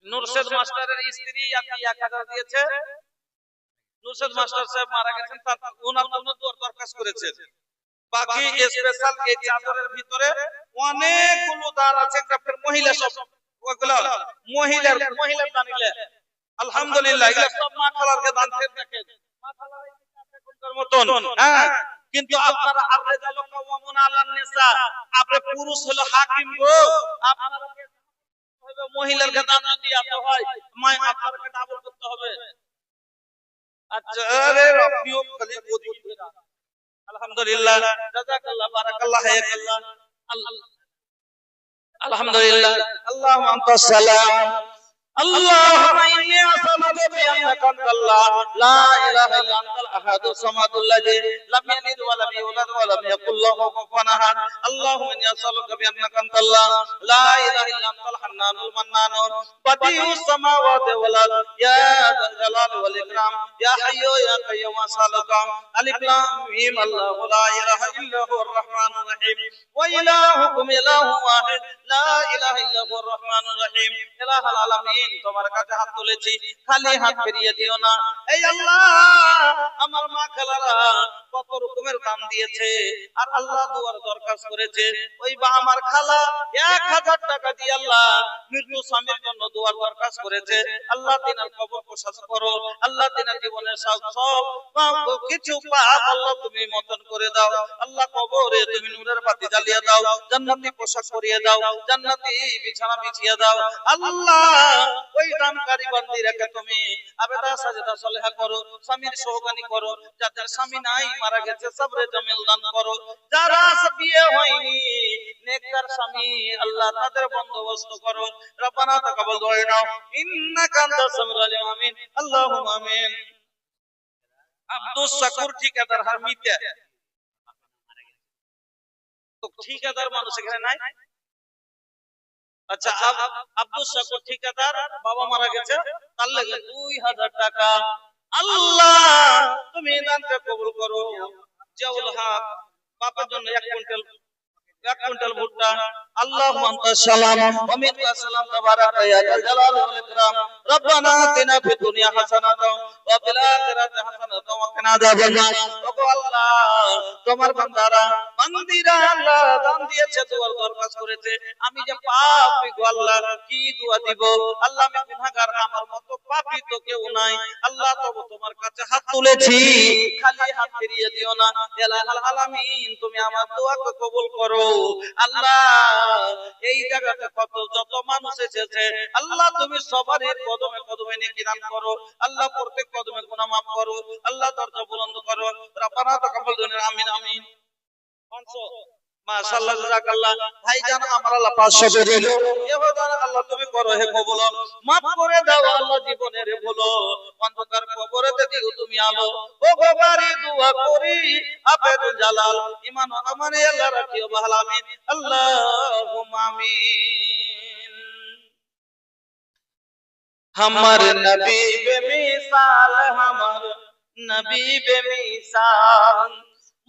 Speaker 1: নুরশেদ মাস্টারের স্ত্রী আপনি 1000 দিয়েছে। নুরশেদ মাস্টার সাহেব মারা গেছেন, তার ওনার জন্য দরখাস্ত করেছে। বাকি স্পেশাল এই চাদরের ভিতরে অনেকগুলো দান আছে, একটা মহিলা সব ওগুলো মহিলার দানিলে আলহামদুলিল্লাহ এগুলো সব মা খালারকে দান করে দেখেন, মা খালার এই মতন। হ্যাঁ কিন্তু আপনারা আর-রিজালু কাওয়ামুনা আলান নিসা, আপনি পুরুষ হলো হাকিম গো, আপনারা মহিলার দান যদি এত হয় মায় আপনাকে ডাবল করতে হবে। আচ্ছা আরে আপনিও খালি বদি আলহামদুলিল্লাহ জাযাকাল্লাহ বারাকাল্লাহ হায়াকাল্লাহ আলহামদুলিল্লাহ আল্লাহুম্মা আনতাস সালাম اللهم إني أسألك بأنك أنت الله لا إله إلا أنت الأحد الصمد الذي لم يلد ولم يولد ولم يكن له كفوا أحد اللهم إني أسألك بأنك أنت الله لا إله إلا أنت الحنان المنان بديع السماوات والأرض يا ذا الجلال والإكرام يا حي يا قيوم أسألك ألف لام ميم الله لا إله إلا هو الرحمن الرحيم وإلهكم إله واحد لا إله إلا هو الرحمن الرحيم إله العالمين তোমার কাছে হাত তুলেছি খালি হাত ফিরিয়ে দিও না। এই আল্লাহ আমার মা খালারা কত রকমের দাম দিয়েছে আর আল্লাহ দুয়ার দরখাস্ত করেছে ওই বা আমার খালা 1000 টাকা দিয়ে আল্লাহ মৃত্যু স্বামীর জন্য দুয়ার দরখাস্ত করেছে। আল্লাহ তিনার কবর প্রশস্ত করো, আল্লাহ তিনার জীবনের সব কিছু পাপ আল্লাহ তুমি মতন করে দাও। আল্লাহ কবরে তুমি নূরের বাতি জ্বালিয়ে দাও, জান্নাতি পোশাক পরিয়ে দাও, জান্নাতি বিছানা বিছিয়ে দাও। আল্লাহ ওই দানকারী বান্দিরাকে তুমি আবেদা সাজদা সলেহা করো, স্বামীর সহগানি করো, যাদের স্বামী নাই মারা গেছে সবরে জামিল দান করো, যারা বিয়ে হয়নি নেককার স্বামী আল্লাহ তাদের বন্দোবস্ত করো। রব্বানা তাকাব্বাল দুআনা ইন্নাকা আনতাস সামিউল আলিম আমিন আল্লাহুম্মা আমিন। আব্দুস শাকুর ঠিকাদার হারমিতে তো ঠিকাদার মানুষ এখানে নাই। আচ্ছা আব্দুল শাকুর ঠিকাদার বাবা মারা গেছে তার লাগে 2000 টাকা। আল্লাহ তুমি দানটা কবুল করো। জাউল হক বাবার জন্য 1 কুইন্টাল ভুট্টা। আল্লাহুম্মা আনতাস সালাম ওয়া মিনকাস সালাম তাবারাকা ইয়া জাল জালাল ওয়াল ইকরাম। রব্বানা আতিনা ফিদ দুনিয়া হাসানাতাও ওয়া ফিল আখিরাতি হাসানাতাও ওয়া কিনা আযাবান নার। ওগো আল্লাহ তোমার বান্দারা বান্দিরা আল্লাহ দান দিয়েছে, দুয়ার দরখাস্ত করেছে, আমি যে পাপী গো আল্লাহ কি দোয়া দিব আল্লাহ, আমি গুনাহগার, আমার মতো পাপী তো কেউ নাই আল্লাহ, তবে তোমার কাছে হাত তুলেছি খালি হাত ফিরিয়ে দিও না। ইলাহুল আলামিন তুমি আমার দোয়াকে কবুল করো। আল্লাহ এই জায়গাতে কত যত মানুষ এসেছে আল্লাহ তুমি সবারই কদমে কদমে নেকি দান করো। আল্লাহ প্রত্যেক কদমে গুনাহ maaf করো। আল্লাহ দরজা বুলন্দ করো। রব্বানা তাকাব্বাল দুনিয়া আমিন আমিন। মাশাআল্লাহ জাযাকাল্লাহ ভাইজান আমার আল্লাহ 500 দিল এবার আল্লাহ তুমি করো হে কবুল, maaf করে দাও আল্লাহ জীবনের ভুল, অন্ধকার কবরেতে দিও তুমি আলো। ও বাবারি দোয়া করি আবেদুল জালাল ঈমান ও আমানে আল্লাহ রাখিও ভালো আমিন আল্লাহুম্মা আমিন। हमर नबी बेमिसाल, हमर नबी बेमिसाल,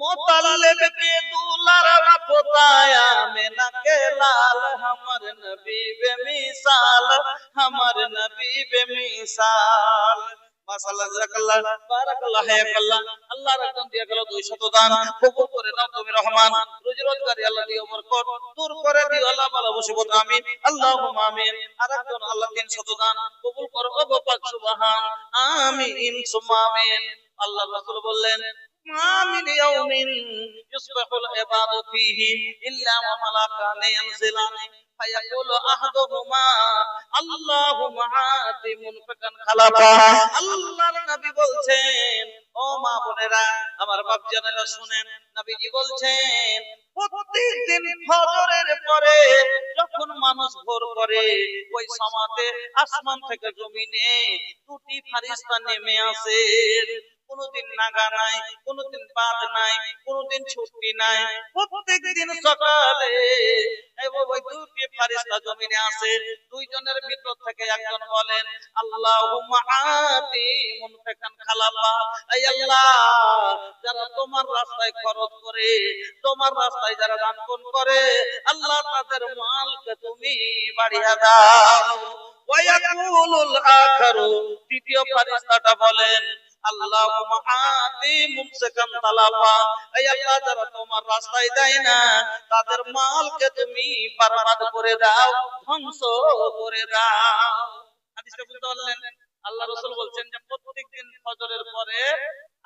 Speaker 1: मुतल्लिब के दुलार पोताया मेना के लाल। हमर नबी बेमिसाल, हमर नबी बेमिसाल। মাশাআল্লাহ জাযাকাল্লাহ বারাকাল্লাহ হায়াকাল্লাহ। আল্লাহ রাজন দিয়া গেল 200 দান, কবুল করে নাও তুমি রহমান, রুজি রোজগারি আল্লাহ দিও বরকত, দূর করে দিও আল্লাহ বালা মুসিবত আমিন আল্লাহুম্মা আমিন। আরেকজন আল্লাহ 300 দান কবুল করো গো পাক সুবহান আমিন সুম্মা আমিন। আল্লাহ রাসূল বললেন মা মিন ইয়াউমিন ইসবাহুল ইবাদু ফীহি ইল্লা ওয়া মালাকানি ইয়ানজিলানি ফায়াকুলু আহাদুহুমা আল্লাহুম্মা আতি মুনফিকান খালাফা। আল্লাহর নবী বলছেন ও মা বোনেরা আমার বাপজানেরা শুনেন, নবীজি বলছেন প্রতিদিন ফজরের পরে যখন মানুষ ভোর করে ওই সময়তে আসমান থেকে জমিনে দুটি ফেরেশতা নেমে আসে। কোনদিন নাগা নাই, কোনদিন বাদ নাই, কোনদিন ছুটি নাই, প্রত্যেকদিন সকালে ওই দুটি ফেরেশতা জমিনে আসে। দুইজনের ভিতর থেকে একজন বলেন আল্লাহুম্মা আতি মুনফিকান খালাফা, এই আল্লাহ যারা তোমার রাস্তায় খরচ করে, তোমার রাস্তায় যারা দান করে আল্লাহ তাদের মালকে তুমি বাড়িয়ে দাও। ওয়া ইয়াকুলুল আখারু, দ্বিতীয় ফেরেশতাটা বলেন আল্লাহুম্মা আতি মুমসিকান তালাফা, এই আল্লাহ যারা তোমার রাস্তায় দেয় না তাদের মালকে তুমি বরবাদ করে দাও, ধ্বংস করে দাও। হাদিসটা বুঝতে পারলেন? আল্লাহ রাসূল বলছেন যে প্রত্যেকদিন ফজরের পরে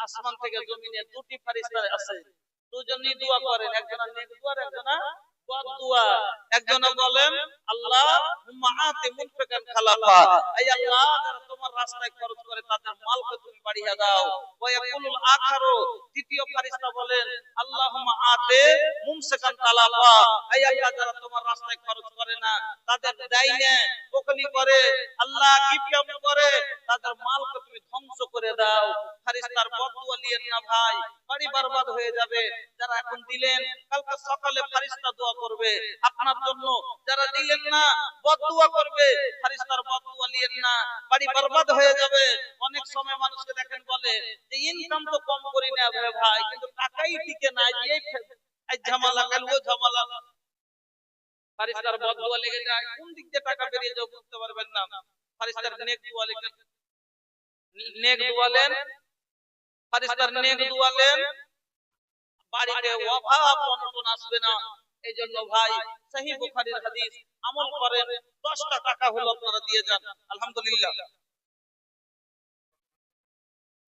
Speaker 1: আসমান থেকে জমিনে দুটি ফেরেশতা আসে, দুজনই দোয়া করেন, একজনা নেক দোয়া একজনা বদদুয়া। একজনে বলেন আল্লাহুম্মা আতি মুনফিকান খালাফা, আই আল্লাহ যারা তোমার রাস্তায় খরচ করে তাদের মালকে তুমি বাড়িয়ে দাও। ওয়া ইয়াকুলুল আখারু, দ্বিতীয় ফেরেশতা বলেন আল্লাহুম্মা আতি মুমসিকান তালাফা, আই আল্লাহ যারা তোমার রাস্তায় খরচ করে না তাদের দেয় না, বকলি করে, আল্লাহ কিপটামি করে, তাদের মালকে তুমি ধ্বংস করে দাও। ফেরেশতার বদদুয়া নিয়েন না ভাই, বাড়ি বরবাদ হয়ে যাবে। যারা এখন দিলেন কালকে সকালে ফেরেশতা দোয়া করবে আপনার জন্য, যারা দিলেন না বদদুয়া করবে। ফেরেশতার বদদুয়া নিয়েন না, বাড়ি বরবাদ হয়ে যাবে। অনেক সময় মানুষকে দেখেন বলে যে ইনকাম তো কম করি না ভাই, কিন্তু টাকাই টিকে না, এই ঝামেলা কাল ও ঝামেলা। ফেরেশতার বদদুয়া লেগে যায়, কোন দিক দিয়ে টাকা বেরিয়ে যাবে বুঝতে পারবেন না। ফেরেশতার নেক দোয়া লেখেন, নেক দোয়া লেন, ফেরেশতার নেক দোয়া লেন, বাড়িতে অভাব অনটন আসবে না। এই জন্য ভাই সহিহ বুখারীর হাদিস আমল করেন, 10টা টাকা হলো আপনারা দিয়ে যান, আলহামদুলিল্লাহ।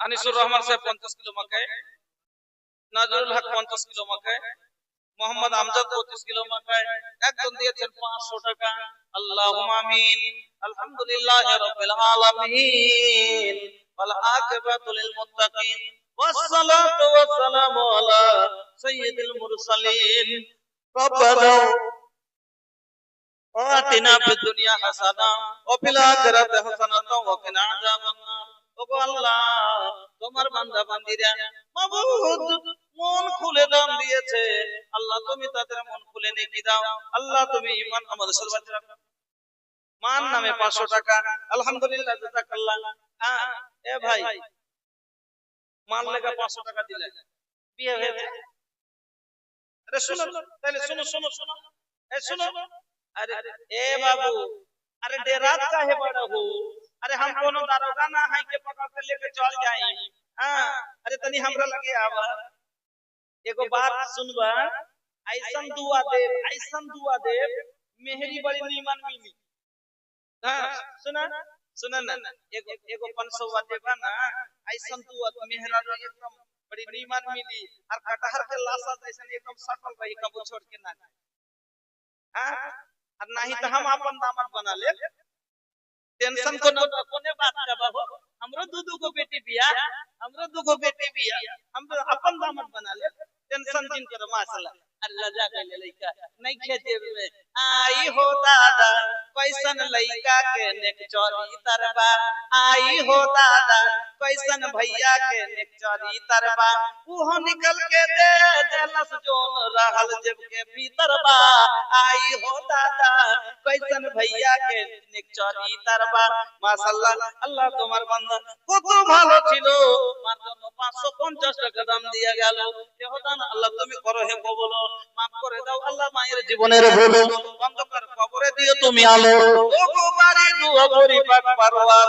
Speaker 1: আনিসুর রহমান সাহেব 50 কিলো মাকায়, নাজরুল হক 50 কিলো মাকায়, মোহাম্মদ আমজাদ 25 কিলো মাকায়, একজন দিয়েছেন 500 টাকা। আল্লাহুম্মা আমিন। আলহামদুলিল্লাহি রাব্বিল আলামিন ওয়াল আকিবাতু লিল মুত্তাকিন والصلاة والسلام على سيد المرسلين ربنا آتنا في الدنيا حسنة وفي الآخرة حسنة وقنا عذاب النار। ওগো আল্লাহ, তোমার বান্দা বান্দীরা মাবুদ মন খুলে দান দিয়েছে, আল্লাহ তুমি তাদের মন খুলে নেকি দাও। আল্লাহ তুমি ঈমান আমাদের সর্বাতে রাখো। মান নামে 500 টাকা, আলহামদুলিল্লাহ, জাযাকাল্লাহ। এ ভাই মান লেগে 500 টাকা দিলে বিয়ে হয়েছে? আরে শুনো, তাহলে শুনো শুনো শুনো, এই শুনো। अरे ए बाबू, अरे डेरात काहे बड़ा हो? अरे हम कोनो दारोगा ना है के पकड़ के लेके चल जाए। हां, अरे तनी हमरा लगे आवा, एगो बात सुनबा, ऐसन दुआ देव मेहरी बड़ी नीमन मिली। हां सुना सुना ना, एगो 500 देबा ना, ऐसन दुआ मेहरा एकदम बड़ी नीमन मिली, और कटहर के लाशा जैसन एकदम सटल रही, कबो छोड़ के ना। हां, और नहीं तो हम अपन दामाद बना ले, टेंशन को न कोने बात का बाबू, हमरो दू गो बेटी बिया, हम अपन दामाद बना ले, टेंशन दिन कर माशाल्लाह। अल्लाह जा के लइका नहीं खेते में आई हो दादा, कैसन लइका के नेक चोरी तरबा, आई हो दादा कैसन भैया के नेक चोरी तरबा, वो निकल के दे देलस जोन रहल जेब के भीतर बा, आई हो दादा कैसन भैया के नेक चोरी तरबा। माशाल्लाह, अल्लाह তোমার বান্দা কত ভালো ছিল, মাত্র 550 টাকা দাম দিয়া গেল। দেহদান আল্লাহ তুমি করো হে কবুল, মাফ করে দাও আল্লাহ মায়ের জীবনের ভুল, অন্ধকার কবরে দিও তুমি আলো। ওগো বাড়ি দুয়া করি পাক পারওয়ার,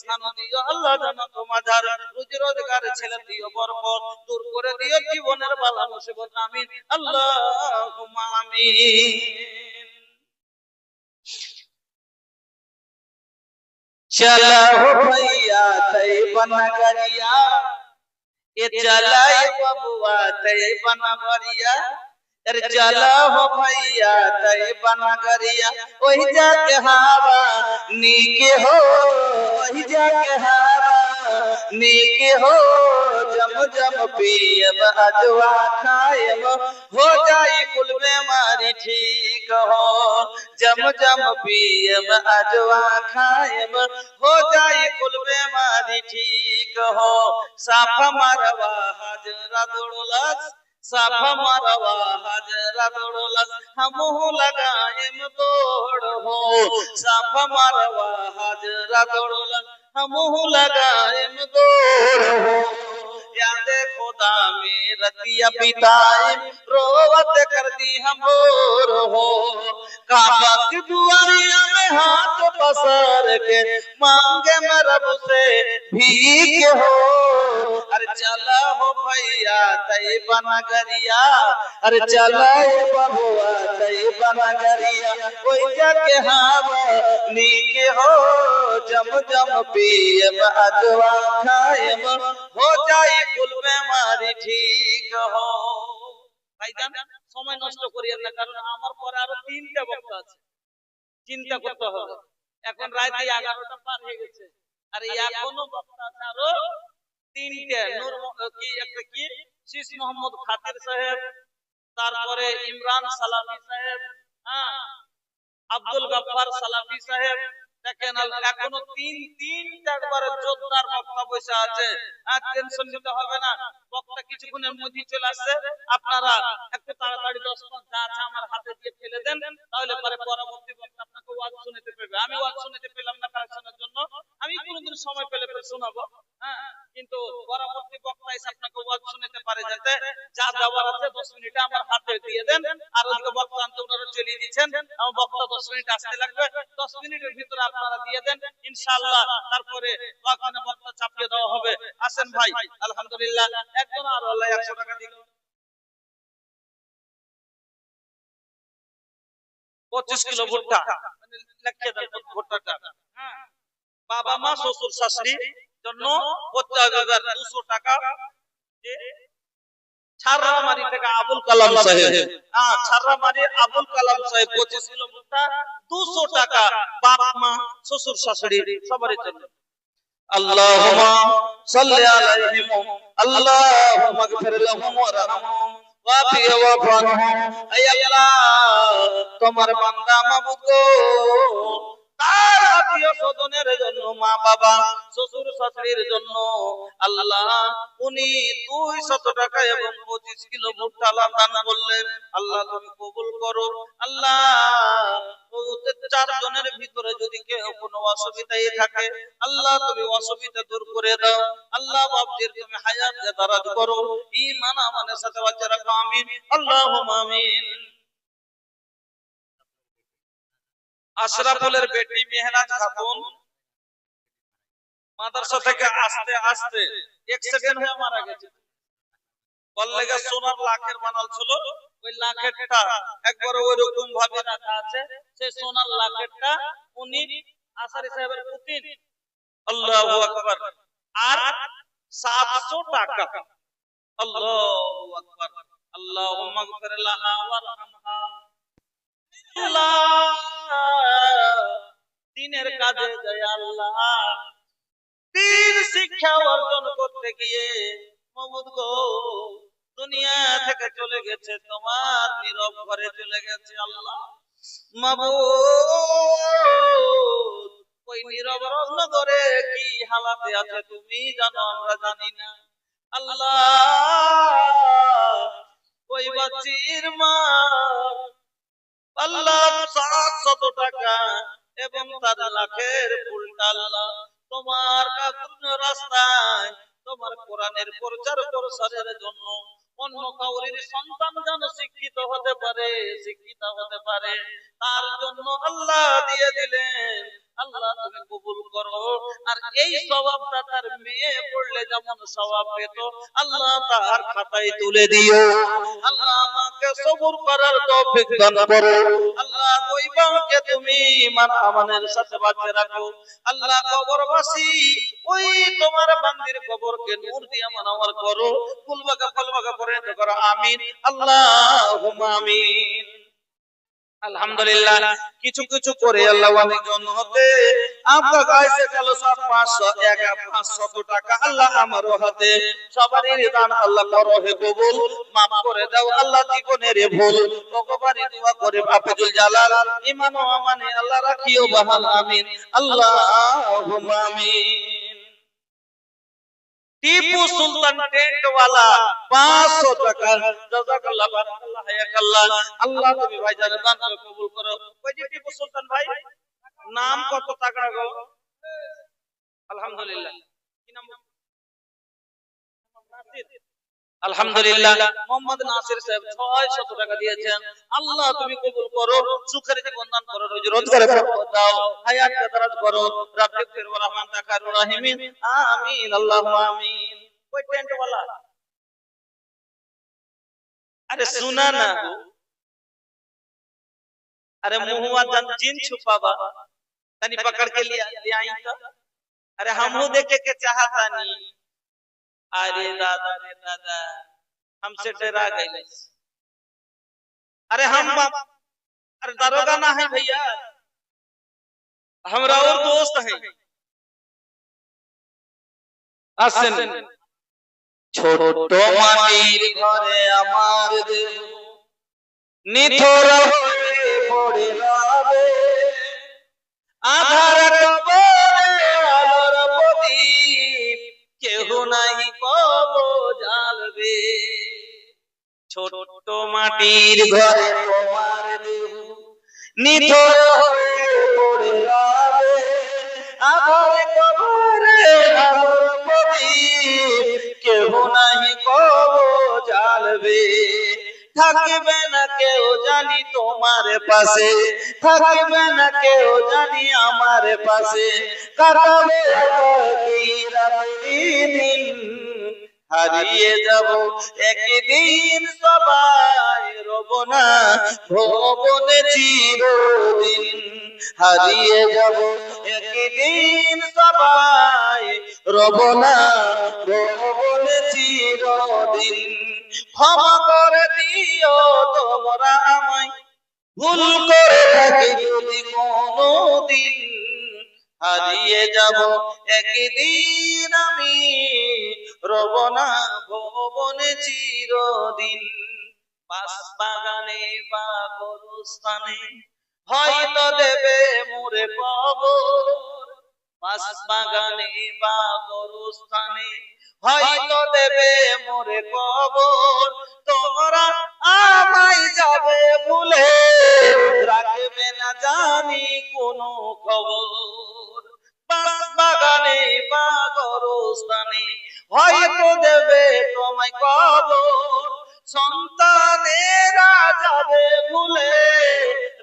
Speaker 1: স্থান দিও আল্লাহ জান্নাত মাঝার, রুজি রোজগার ছেলে দিও বরকত, দূর করে দিও জীবনের বালা মুসিবত, আমিন আল্লাহুম্মা আমিন। चला हो भैया तैयबा नगरिया, ये चला बबुआ तैयबा नगरिया, अरे चला हो भैया तैयबा नगरिया, वही जाके हवा नीके हो, वही जाके हवा नीके हो, जम जम पियब अजवा खायब, हो जाई कुल बीमारी ठीक हो, जम जम पियब अजवा खायब, हो जाई कुल बीमारी ठीक हो। साफा मरवा हाजरा दौड़लस, साफा मरवा हाजरा दौड़लस, हमहु लगाएम दौड़ हो, साफा मरवा हाजरा दौड़लस, हमहु लगाएम दौड़ हो। याद खुदा में रतिया बिताए, रोवत कर दी हम बोर हो, काबा की दुआरिया में हाथ पसार के मांगे मैं रब से भीख हो। अरे चला हो भैया तैयबा नगरिया, अरे चला बबुआ तैयबा नगरिया, कोई जाके हवा नीके हो, जम जम पियब अजवा खायब, हो जाई कुल बीमारी ठीक हो। भाईजान সময় নষ্ট করিয়েন না, কারণ আমার পরে আরো 3টা বক্তা আছে, চিন্তা করতে হবে। এখন রাতে 11টা পার হয়ে গেছে, আর এখনো বক্তা আছে আরো 3টে। নূর কি একটা কি শীষ মোহাম্মদ খাতির সাহেব, তারপরে ইমরান সালাফি সাহেব, হ্যাঁ, আব্দুল গফফার সালাফি সাহেব। দেখেন এখনো তিনটা একবারে জোরদার বক্তা বসে আছে। আর টেনশন নিতে হবে না, বক্তা কিছুক্ষণের মধ্যেই চলে আসছে। আপনারা একটু তাড়াতাড়ি 10 যা আছে আমার হাতে দিয়ে ফেলে দেন, তাহলে পরে পরবর্তী বক্তা আপনাকে ওয়াজ শুনতে পারবে। আমি ওয়াজ শুনতে পেলাম না কালেকশনের জন্য, আমি কোনোদিন সময় পেলে শোনাবো, হ্যাঁ, কিন্তু পরবর্তী বক্তা এসে আপনাকে ওয়াজ শুনতে পারে। যাতে যা দেওয়ার আছে 10 মিনিটে আমার হাতে দিয়ে দেন। আর ওদিকে বক্তা আনতে ওনারা চলে দিচ্ছেন, আমার বক্তা 10 মিনিট আসতে লাগবে, 10 মিনিটের ভিতরে আপনারা দিয়ে দেন ইনশাআল্লাহ। তারপরে ওখানে বক্তা চাপিয়ে দেওয়া হবে। আসেন ভাই, আলহামদুলিল্লাহ। একজন আর আল্লাহ 100 টাকা দিল, 25 কিলো ভুট্টা, মানে লিখে দেন ভুট্টাটা। হ্যাঁ, বাবা মা শ্বশুর শাশুড়ি জন্য 200 টাকা। ছাররামারি থেকে আবুল কালাম সাহেব, হ্যাঁ, ছাররামারি আবুল কালাম সাহেব 25 কিলো ভুট্টা, 200 টাকা বাবা মা শ্বশুর শাশুড়ি সবার জন্য। আল্লাহুম্মা সাল্লি আলাইহিম, আল্লাহুম্মা গফির লাহুম ওয়ারহামহুম ওয়াফি ওয়াফু আনহুম। আয় আল্লাহ, তোমার বান্দা মাবুদ গো, তার আত্মীয় স্বজনের জন্য, মা বাবা শ্বশুর শাশুড়ির জন্য আল্লাহ উনি 200 টাকা এবং 25 কিলো ভুট্টা দান করলেন। আল্লাহ তুমি কবুল করো। আল্লাহ, ওদের 4 জনের ভিতরে যদি কেউ কোনো অসুবিধায় থাকে, আল্লাহ তুমি অসুবিধা দূর করে দাও। আল্লাহ বাপজির তুমি হায়াত দারাজ করো, ঈমান আমানের সাথে বাঁচিয়ে রাখো। আমিন, আল্লাহুম্মা আমিন। আশরাফুলের বেটি মেহনাজ খাতুন মাদ্রাসা থেকে আসতে আসতে 1 সেকেন্ড হয়ে মারা গেছে। বললেগা সোনার লাখের বানাল ছিল, ওই লাখেরটা একবারে ওইরকম ভাবে রাখা আছে। সেই সোনার লাখেরটা উনি আসারি সাহেবের পুতিন, আল্লাহু আকবার, আর 700 টাকা। আল্লাহু আকবার। আল্লাহুম্মা গফির লাহা ওয়ারহামহা। আল্লাহ, দ্বীনের কাজে যায় আল্লাহ, দ্বীন শিক্ষা অর্জন করতে গিয়ে মাবুদ গো দুনিয়া থেকে চলে গেছে, তোমার নীরব ঘরে চলে গেছে। আল্লাহ মাবুদ, ওই নীরব রত্নঘরে কি হালাতে আছে তুমি জানো, আমরা জানি না। আল্লাহ, ওই বাচ্চির মা আল্লাহ 700 টাকা এবং তার লাখের ফুলটা আল্লাহ তোমার রাস্তায়, তোমার কোরআনের প্রচার প্রসারের জন্য, অন্য কাউরির সন্তান যেন শিক্ষিত হতে পারে, শিক্ষিত হতে পারে, তার জন্য আল্লাহ দিয়ে দিলেন। আল্লাহ তুমি কবুল করো। আর এই সওয়াবটা তার মেয়ে পড়লে যেমন সওয়াব পেত, আল্লাহ তার খাতায় তুলে দিও। আল্লাহ আমাকে সবর করার তৌফিক দান করো। আল্লাহ ওই বাবাকে তুমি ঈমান আমানের সাথে বাঁচিয়ে রাখো। আল্লাহ কবরবাসী ওই তোমার বান্দির কবরকে নূর দিয়ে মানওয়ার করো, ফুলবাগা ফলবাগা পরিণত করো। আমিন, আল্লাহুম্মা আমিন। আলহামদুলিল্লাহ, কিছু কিছু করে আল্লাহ অনেকজন হতে আপনার গাইছে গেল 500 500 টাকা। আল্লাহ আমারও হাতে সবারই দান আল্লাহ করো হে কবুল, মাফ করে দাও আল্লাহ জীবনের ভুল। ভগবানই দোয়া করে হাফিজুল জালাল ঈমান ও আমানে আল্লাহ রাখিও বহাল। আমিন, আল্লাহুম্মা আমিন। টিপু সুলতান টেন্টওয়ালা 500 টাকা, জাযাকাল্লাহ বারাকাল্লাহ হায়াকাল্লাহ। আল্লাহ তুমি ভাইজানের দান কবুল করো। ওই যে টিপু সুলতান ভাই, নাম কত টাকা গো? আলহামদুলিল্লাহ, কি নাম? আলহামদুলিল্লাহ, মোহাম্মদ নাসির সাহেব 600 টাকা দিয়েছেন। আল্লাহ তুমি কবুল করো, সুখের জীবন দান করো, রোজি রোজগারে বরকত দাও, হায়াত দারাজ করো। রাব্বিক ফির ওয়া রহমান তাকারুর রাহিমিন। আমিন, আল্লাহুম্মা আমিন। ওই টেন্ট वाला, अरे सुना ना हो, अरे मुहुआ जिन छुपावा तनी पकड़ के ले आई तो, अरे हमहू देखे के चाहता नहीं। अरे दादा रे दादा, हमसे डरा गए। अरे हम अरे दारोगा ना है भैया, हमरा और दोस्त हैं। আসেন। ছোট মাটির ঘরে আমার দেহ নিথর হয়ে পড়ে রবে, আধার কবরে আলোর প্রদীপ কেহ নাই কব জ্বালবে। ছোট মাটির ঘরে তোমার দেহ নিথর হয়ে পড়ে রবে, আধার কবরে আলোর প্রদীপ কেহ নাই কব জ্বালবে। থাকবে না কেউ জানি তোমার পাশে, থাকবে না কেউ জানি আমার পাশে, কাটাবে দিন, হারিয়ে যাব একদিন সবাই, রব না ভবনে চিরদিন। হারিয়ে যাব একদিন সবাই, রব না ভবনে চিরদিন। ক্ষমা করে দিও তোমরা আমায়, ভুল করে থাকি যদি কোনদিন। হারিয়ে যাব একদিন আমি, রব না ভবনে চিরদিন। বাস বাগানে বা গরুস্থানে হয়তো দেবে মোরে কবর, বাস বাগানে বা গরুস্থানে হয়তো দেবে মোরে কবর। তোমরা আমায় যাবে ভুলে, রাখবে না জানি কোনো খবর। বাস বাগানে বা গরুস্থানে হয়তো দেবে তোমায় কবর, সন্তানেরা যাবে ভুলে,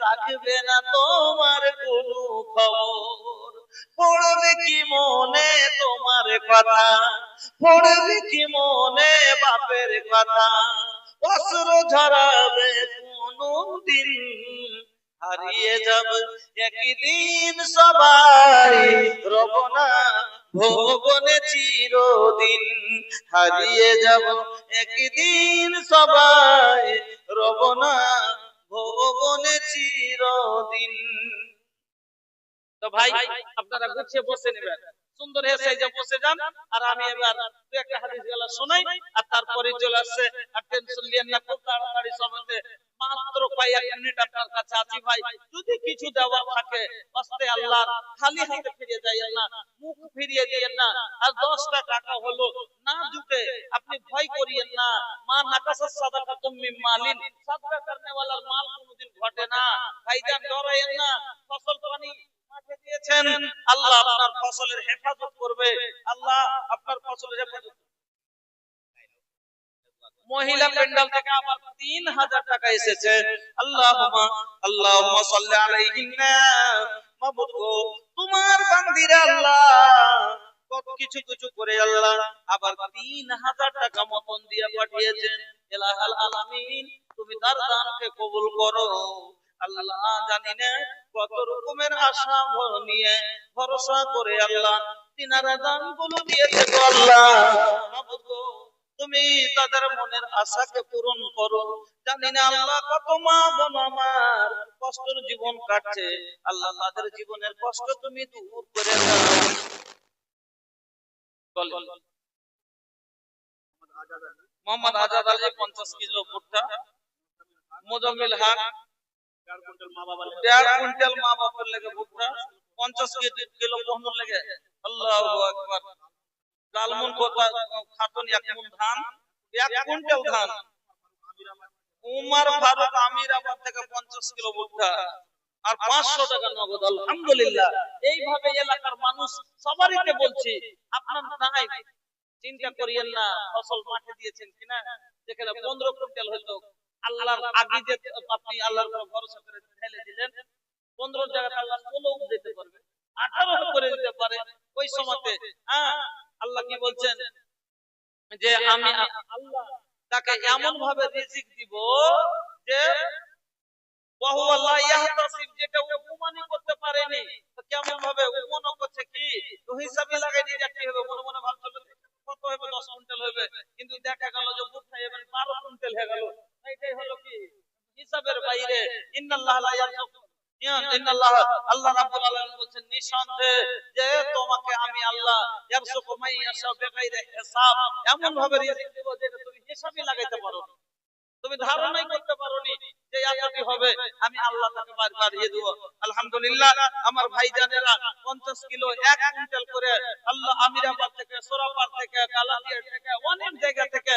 Speaker 1: রাখবে না তোমার কোনো খবর। পড়বে কি মনে তোমার কথা, পড়বে কি মনে বাপের কথা, অশ্র ঝরাবে কোনদিন। হারিয়ে যাব একদিন সবাই, রব না ভবনে চিরদিন। হারিয়ে যাব একদিন সবাই, রব না ভবনে চিরদিন। তো ভাই আপনারা গুছিয়ে বসে নেবেন, সুন্দর হেসে যে বসে যান। আর আমি এবার দু একটা হাদিস গেলা শোনাই, আর তারপরে চলে আসছে। আর টেনশন নিয়েন না, খুব তাড়াতাড়ি সময়তে মাত্র কয়েক মিনিট আপনার কাছে আছি ভাই। যদি কিছু দেওয়ার থাকে আস্তে আল্লাহ, খালি হাতে ফিরে যাইয়েন না, মুখ ফিরিয়ে দিয়েন না। আর 10টা টাকা হলো না জুটে আপনি ভয় করিয়েন না। মা নাকাসাস সাদাকাতুম মিন মালিন, সাদকা করনে ওয়ালার মাল কোনদিন ঘটে না। ভাইজান ডরায়েন না, ফসল পানি মাঠে দিয়েছেন, আল্লাহ আপনার ফসলের হেফাজত করবে, আল্লাহ আপনার ফসলের হেফাজত। মহিলা প্যান্ডেল থেকে আবার 3000 টাকা এসেছে। আল্লাহুম্মা সাল্লি আলাইহিন্না। মাবুদ গো, তোমার বান্দিরা আল্লাহ কত কিছু কিছু করে আল্লাহ আবার 3000 টাকা মতন দিয়ে পাঠিয়েছেন। ইলাহাল আলামিন, তুমি তার দানকে কবুল করো। আল্লাহ জানি না কত রকমের আশা নিয়ে ভরসা করে আল্লাহ তিনারা দানগুলো দিয়েছে গো আল্লাহ। মাবুদ গো, তুমি তাদের মনের আশাকে পূরণ করো। জানি না আল্লাহ কত মা বোন আমার কষ্টের জীবন কাটছে, আল্লাহ তাদের জীবনের কষ্ট তুমি দূর করে দাও। মোহাম্মদ আজাদ আলী 50 কিলো ভুট্টা, মোজাম্মেল হক 1.5 কুইন্টাল মা বাবার লেগে ভুট্টা, 50 কিলো গহম লেগে। আল্লাহু আকবার। লালমন খাতুন 1 মণ ধান, 1 কুইন্টাল ধান। উমর ফারুক আমিরাবাদ থেকে 50 কিলো ভুট্টা আর 500 টাকা নগদ। আলহামদুলিল্লাহ। এইভাবে এলাকার মানুষ সবারইকে বলছি, আপনার নাই চিন্তা করিয়েন না, ফসল মাঠে দিয়েছেন কিনা, যেখানে 15 কুইন্টাল হইতো আল্লাহর আগে যে আপনি আল্লাহর উপর ভরসা করে ঢেলে দিলেন, 15 জায়গায় আল্লাহ 16 দিতে পারবে, 18 করে দিতে পারে। ওই সময়তে আল্লাহ কি বলছেন যে আমি আল্লাহ তাকে এমন ভাবে রিজিক দিব যে বহু আল্লাহ ইয়াহতাসিব, যেটা ও অনুমানই করতে পারেনি। তো কেমন ভাবে অনুমান করছে কি, তো হিসাবে লাগাই দিয়ে যাচ্ছে হবে, মনে মনে ভাবছিল কত হবে, 10 কুইন্টাল হবে, কিন্তু দেখা গেল যে ভুট্টা এবার 12 কুইন্টাল হয়ে গেল। এইটাই হলো কি হিসাবের বাইরে। ইন্নাল্লাহ লা ইয়ারযুকু, ইন্নাল্লাহ, আল্লাহ রাব্বুল আলামিন বলেন নিঃসন্দেহে যে তোমাকে আমি আল্লাহ ইয়ারযুকু মান ইয়াশা বিগাইরি হিসাব, এমন ভাবে রিজিক দেব যেটা তুমি হিসাবই লাগাইতে পারো না, তুমি ধারণাই করতে পারোনি যে এতটি হবে। আমি আল্লাহ তাকে বাড়িয়ে দেব। আলহামদুলিল্লাহ আমার ভাইজানেরা 50 কিলো 1 কুইন্টাল করে আল্লাহ আমিরাবাদ থেকে, সোরাপার থেকে, কালাদিয়া থেকে, অনেক জায়গা থেকে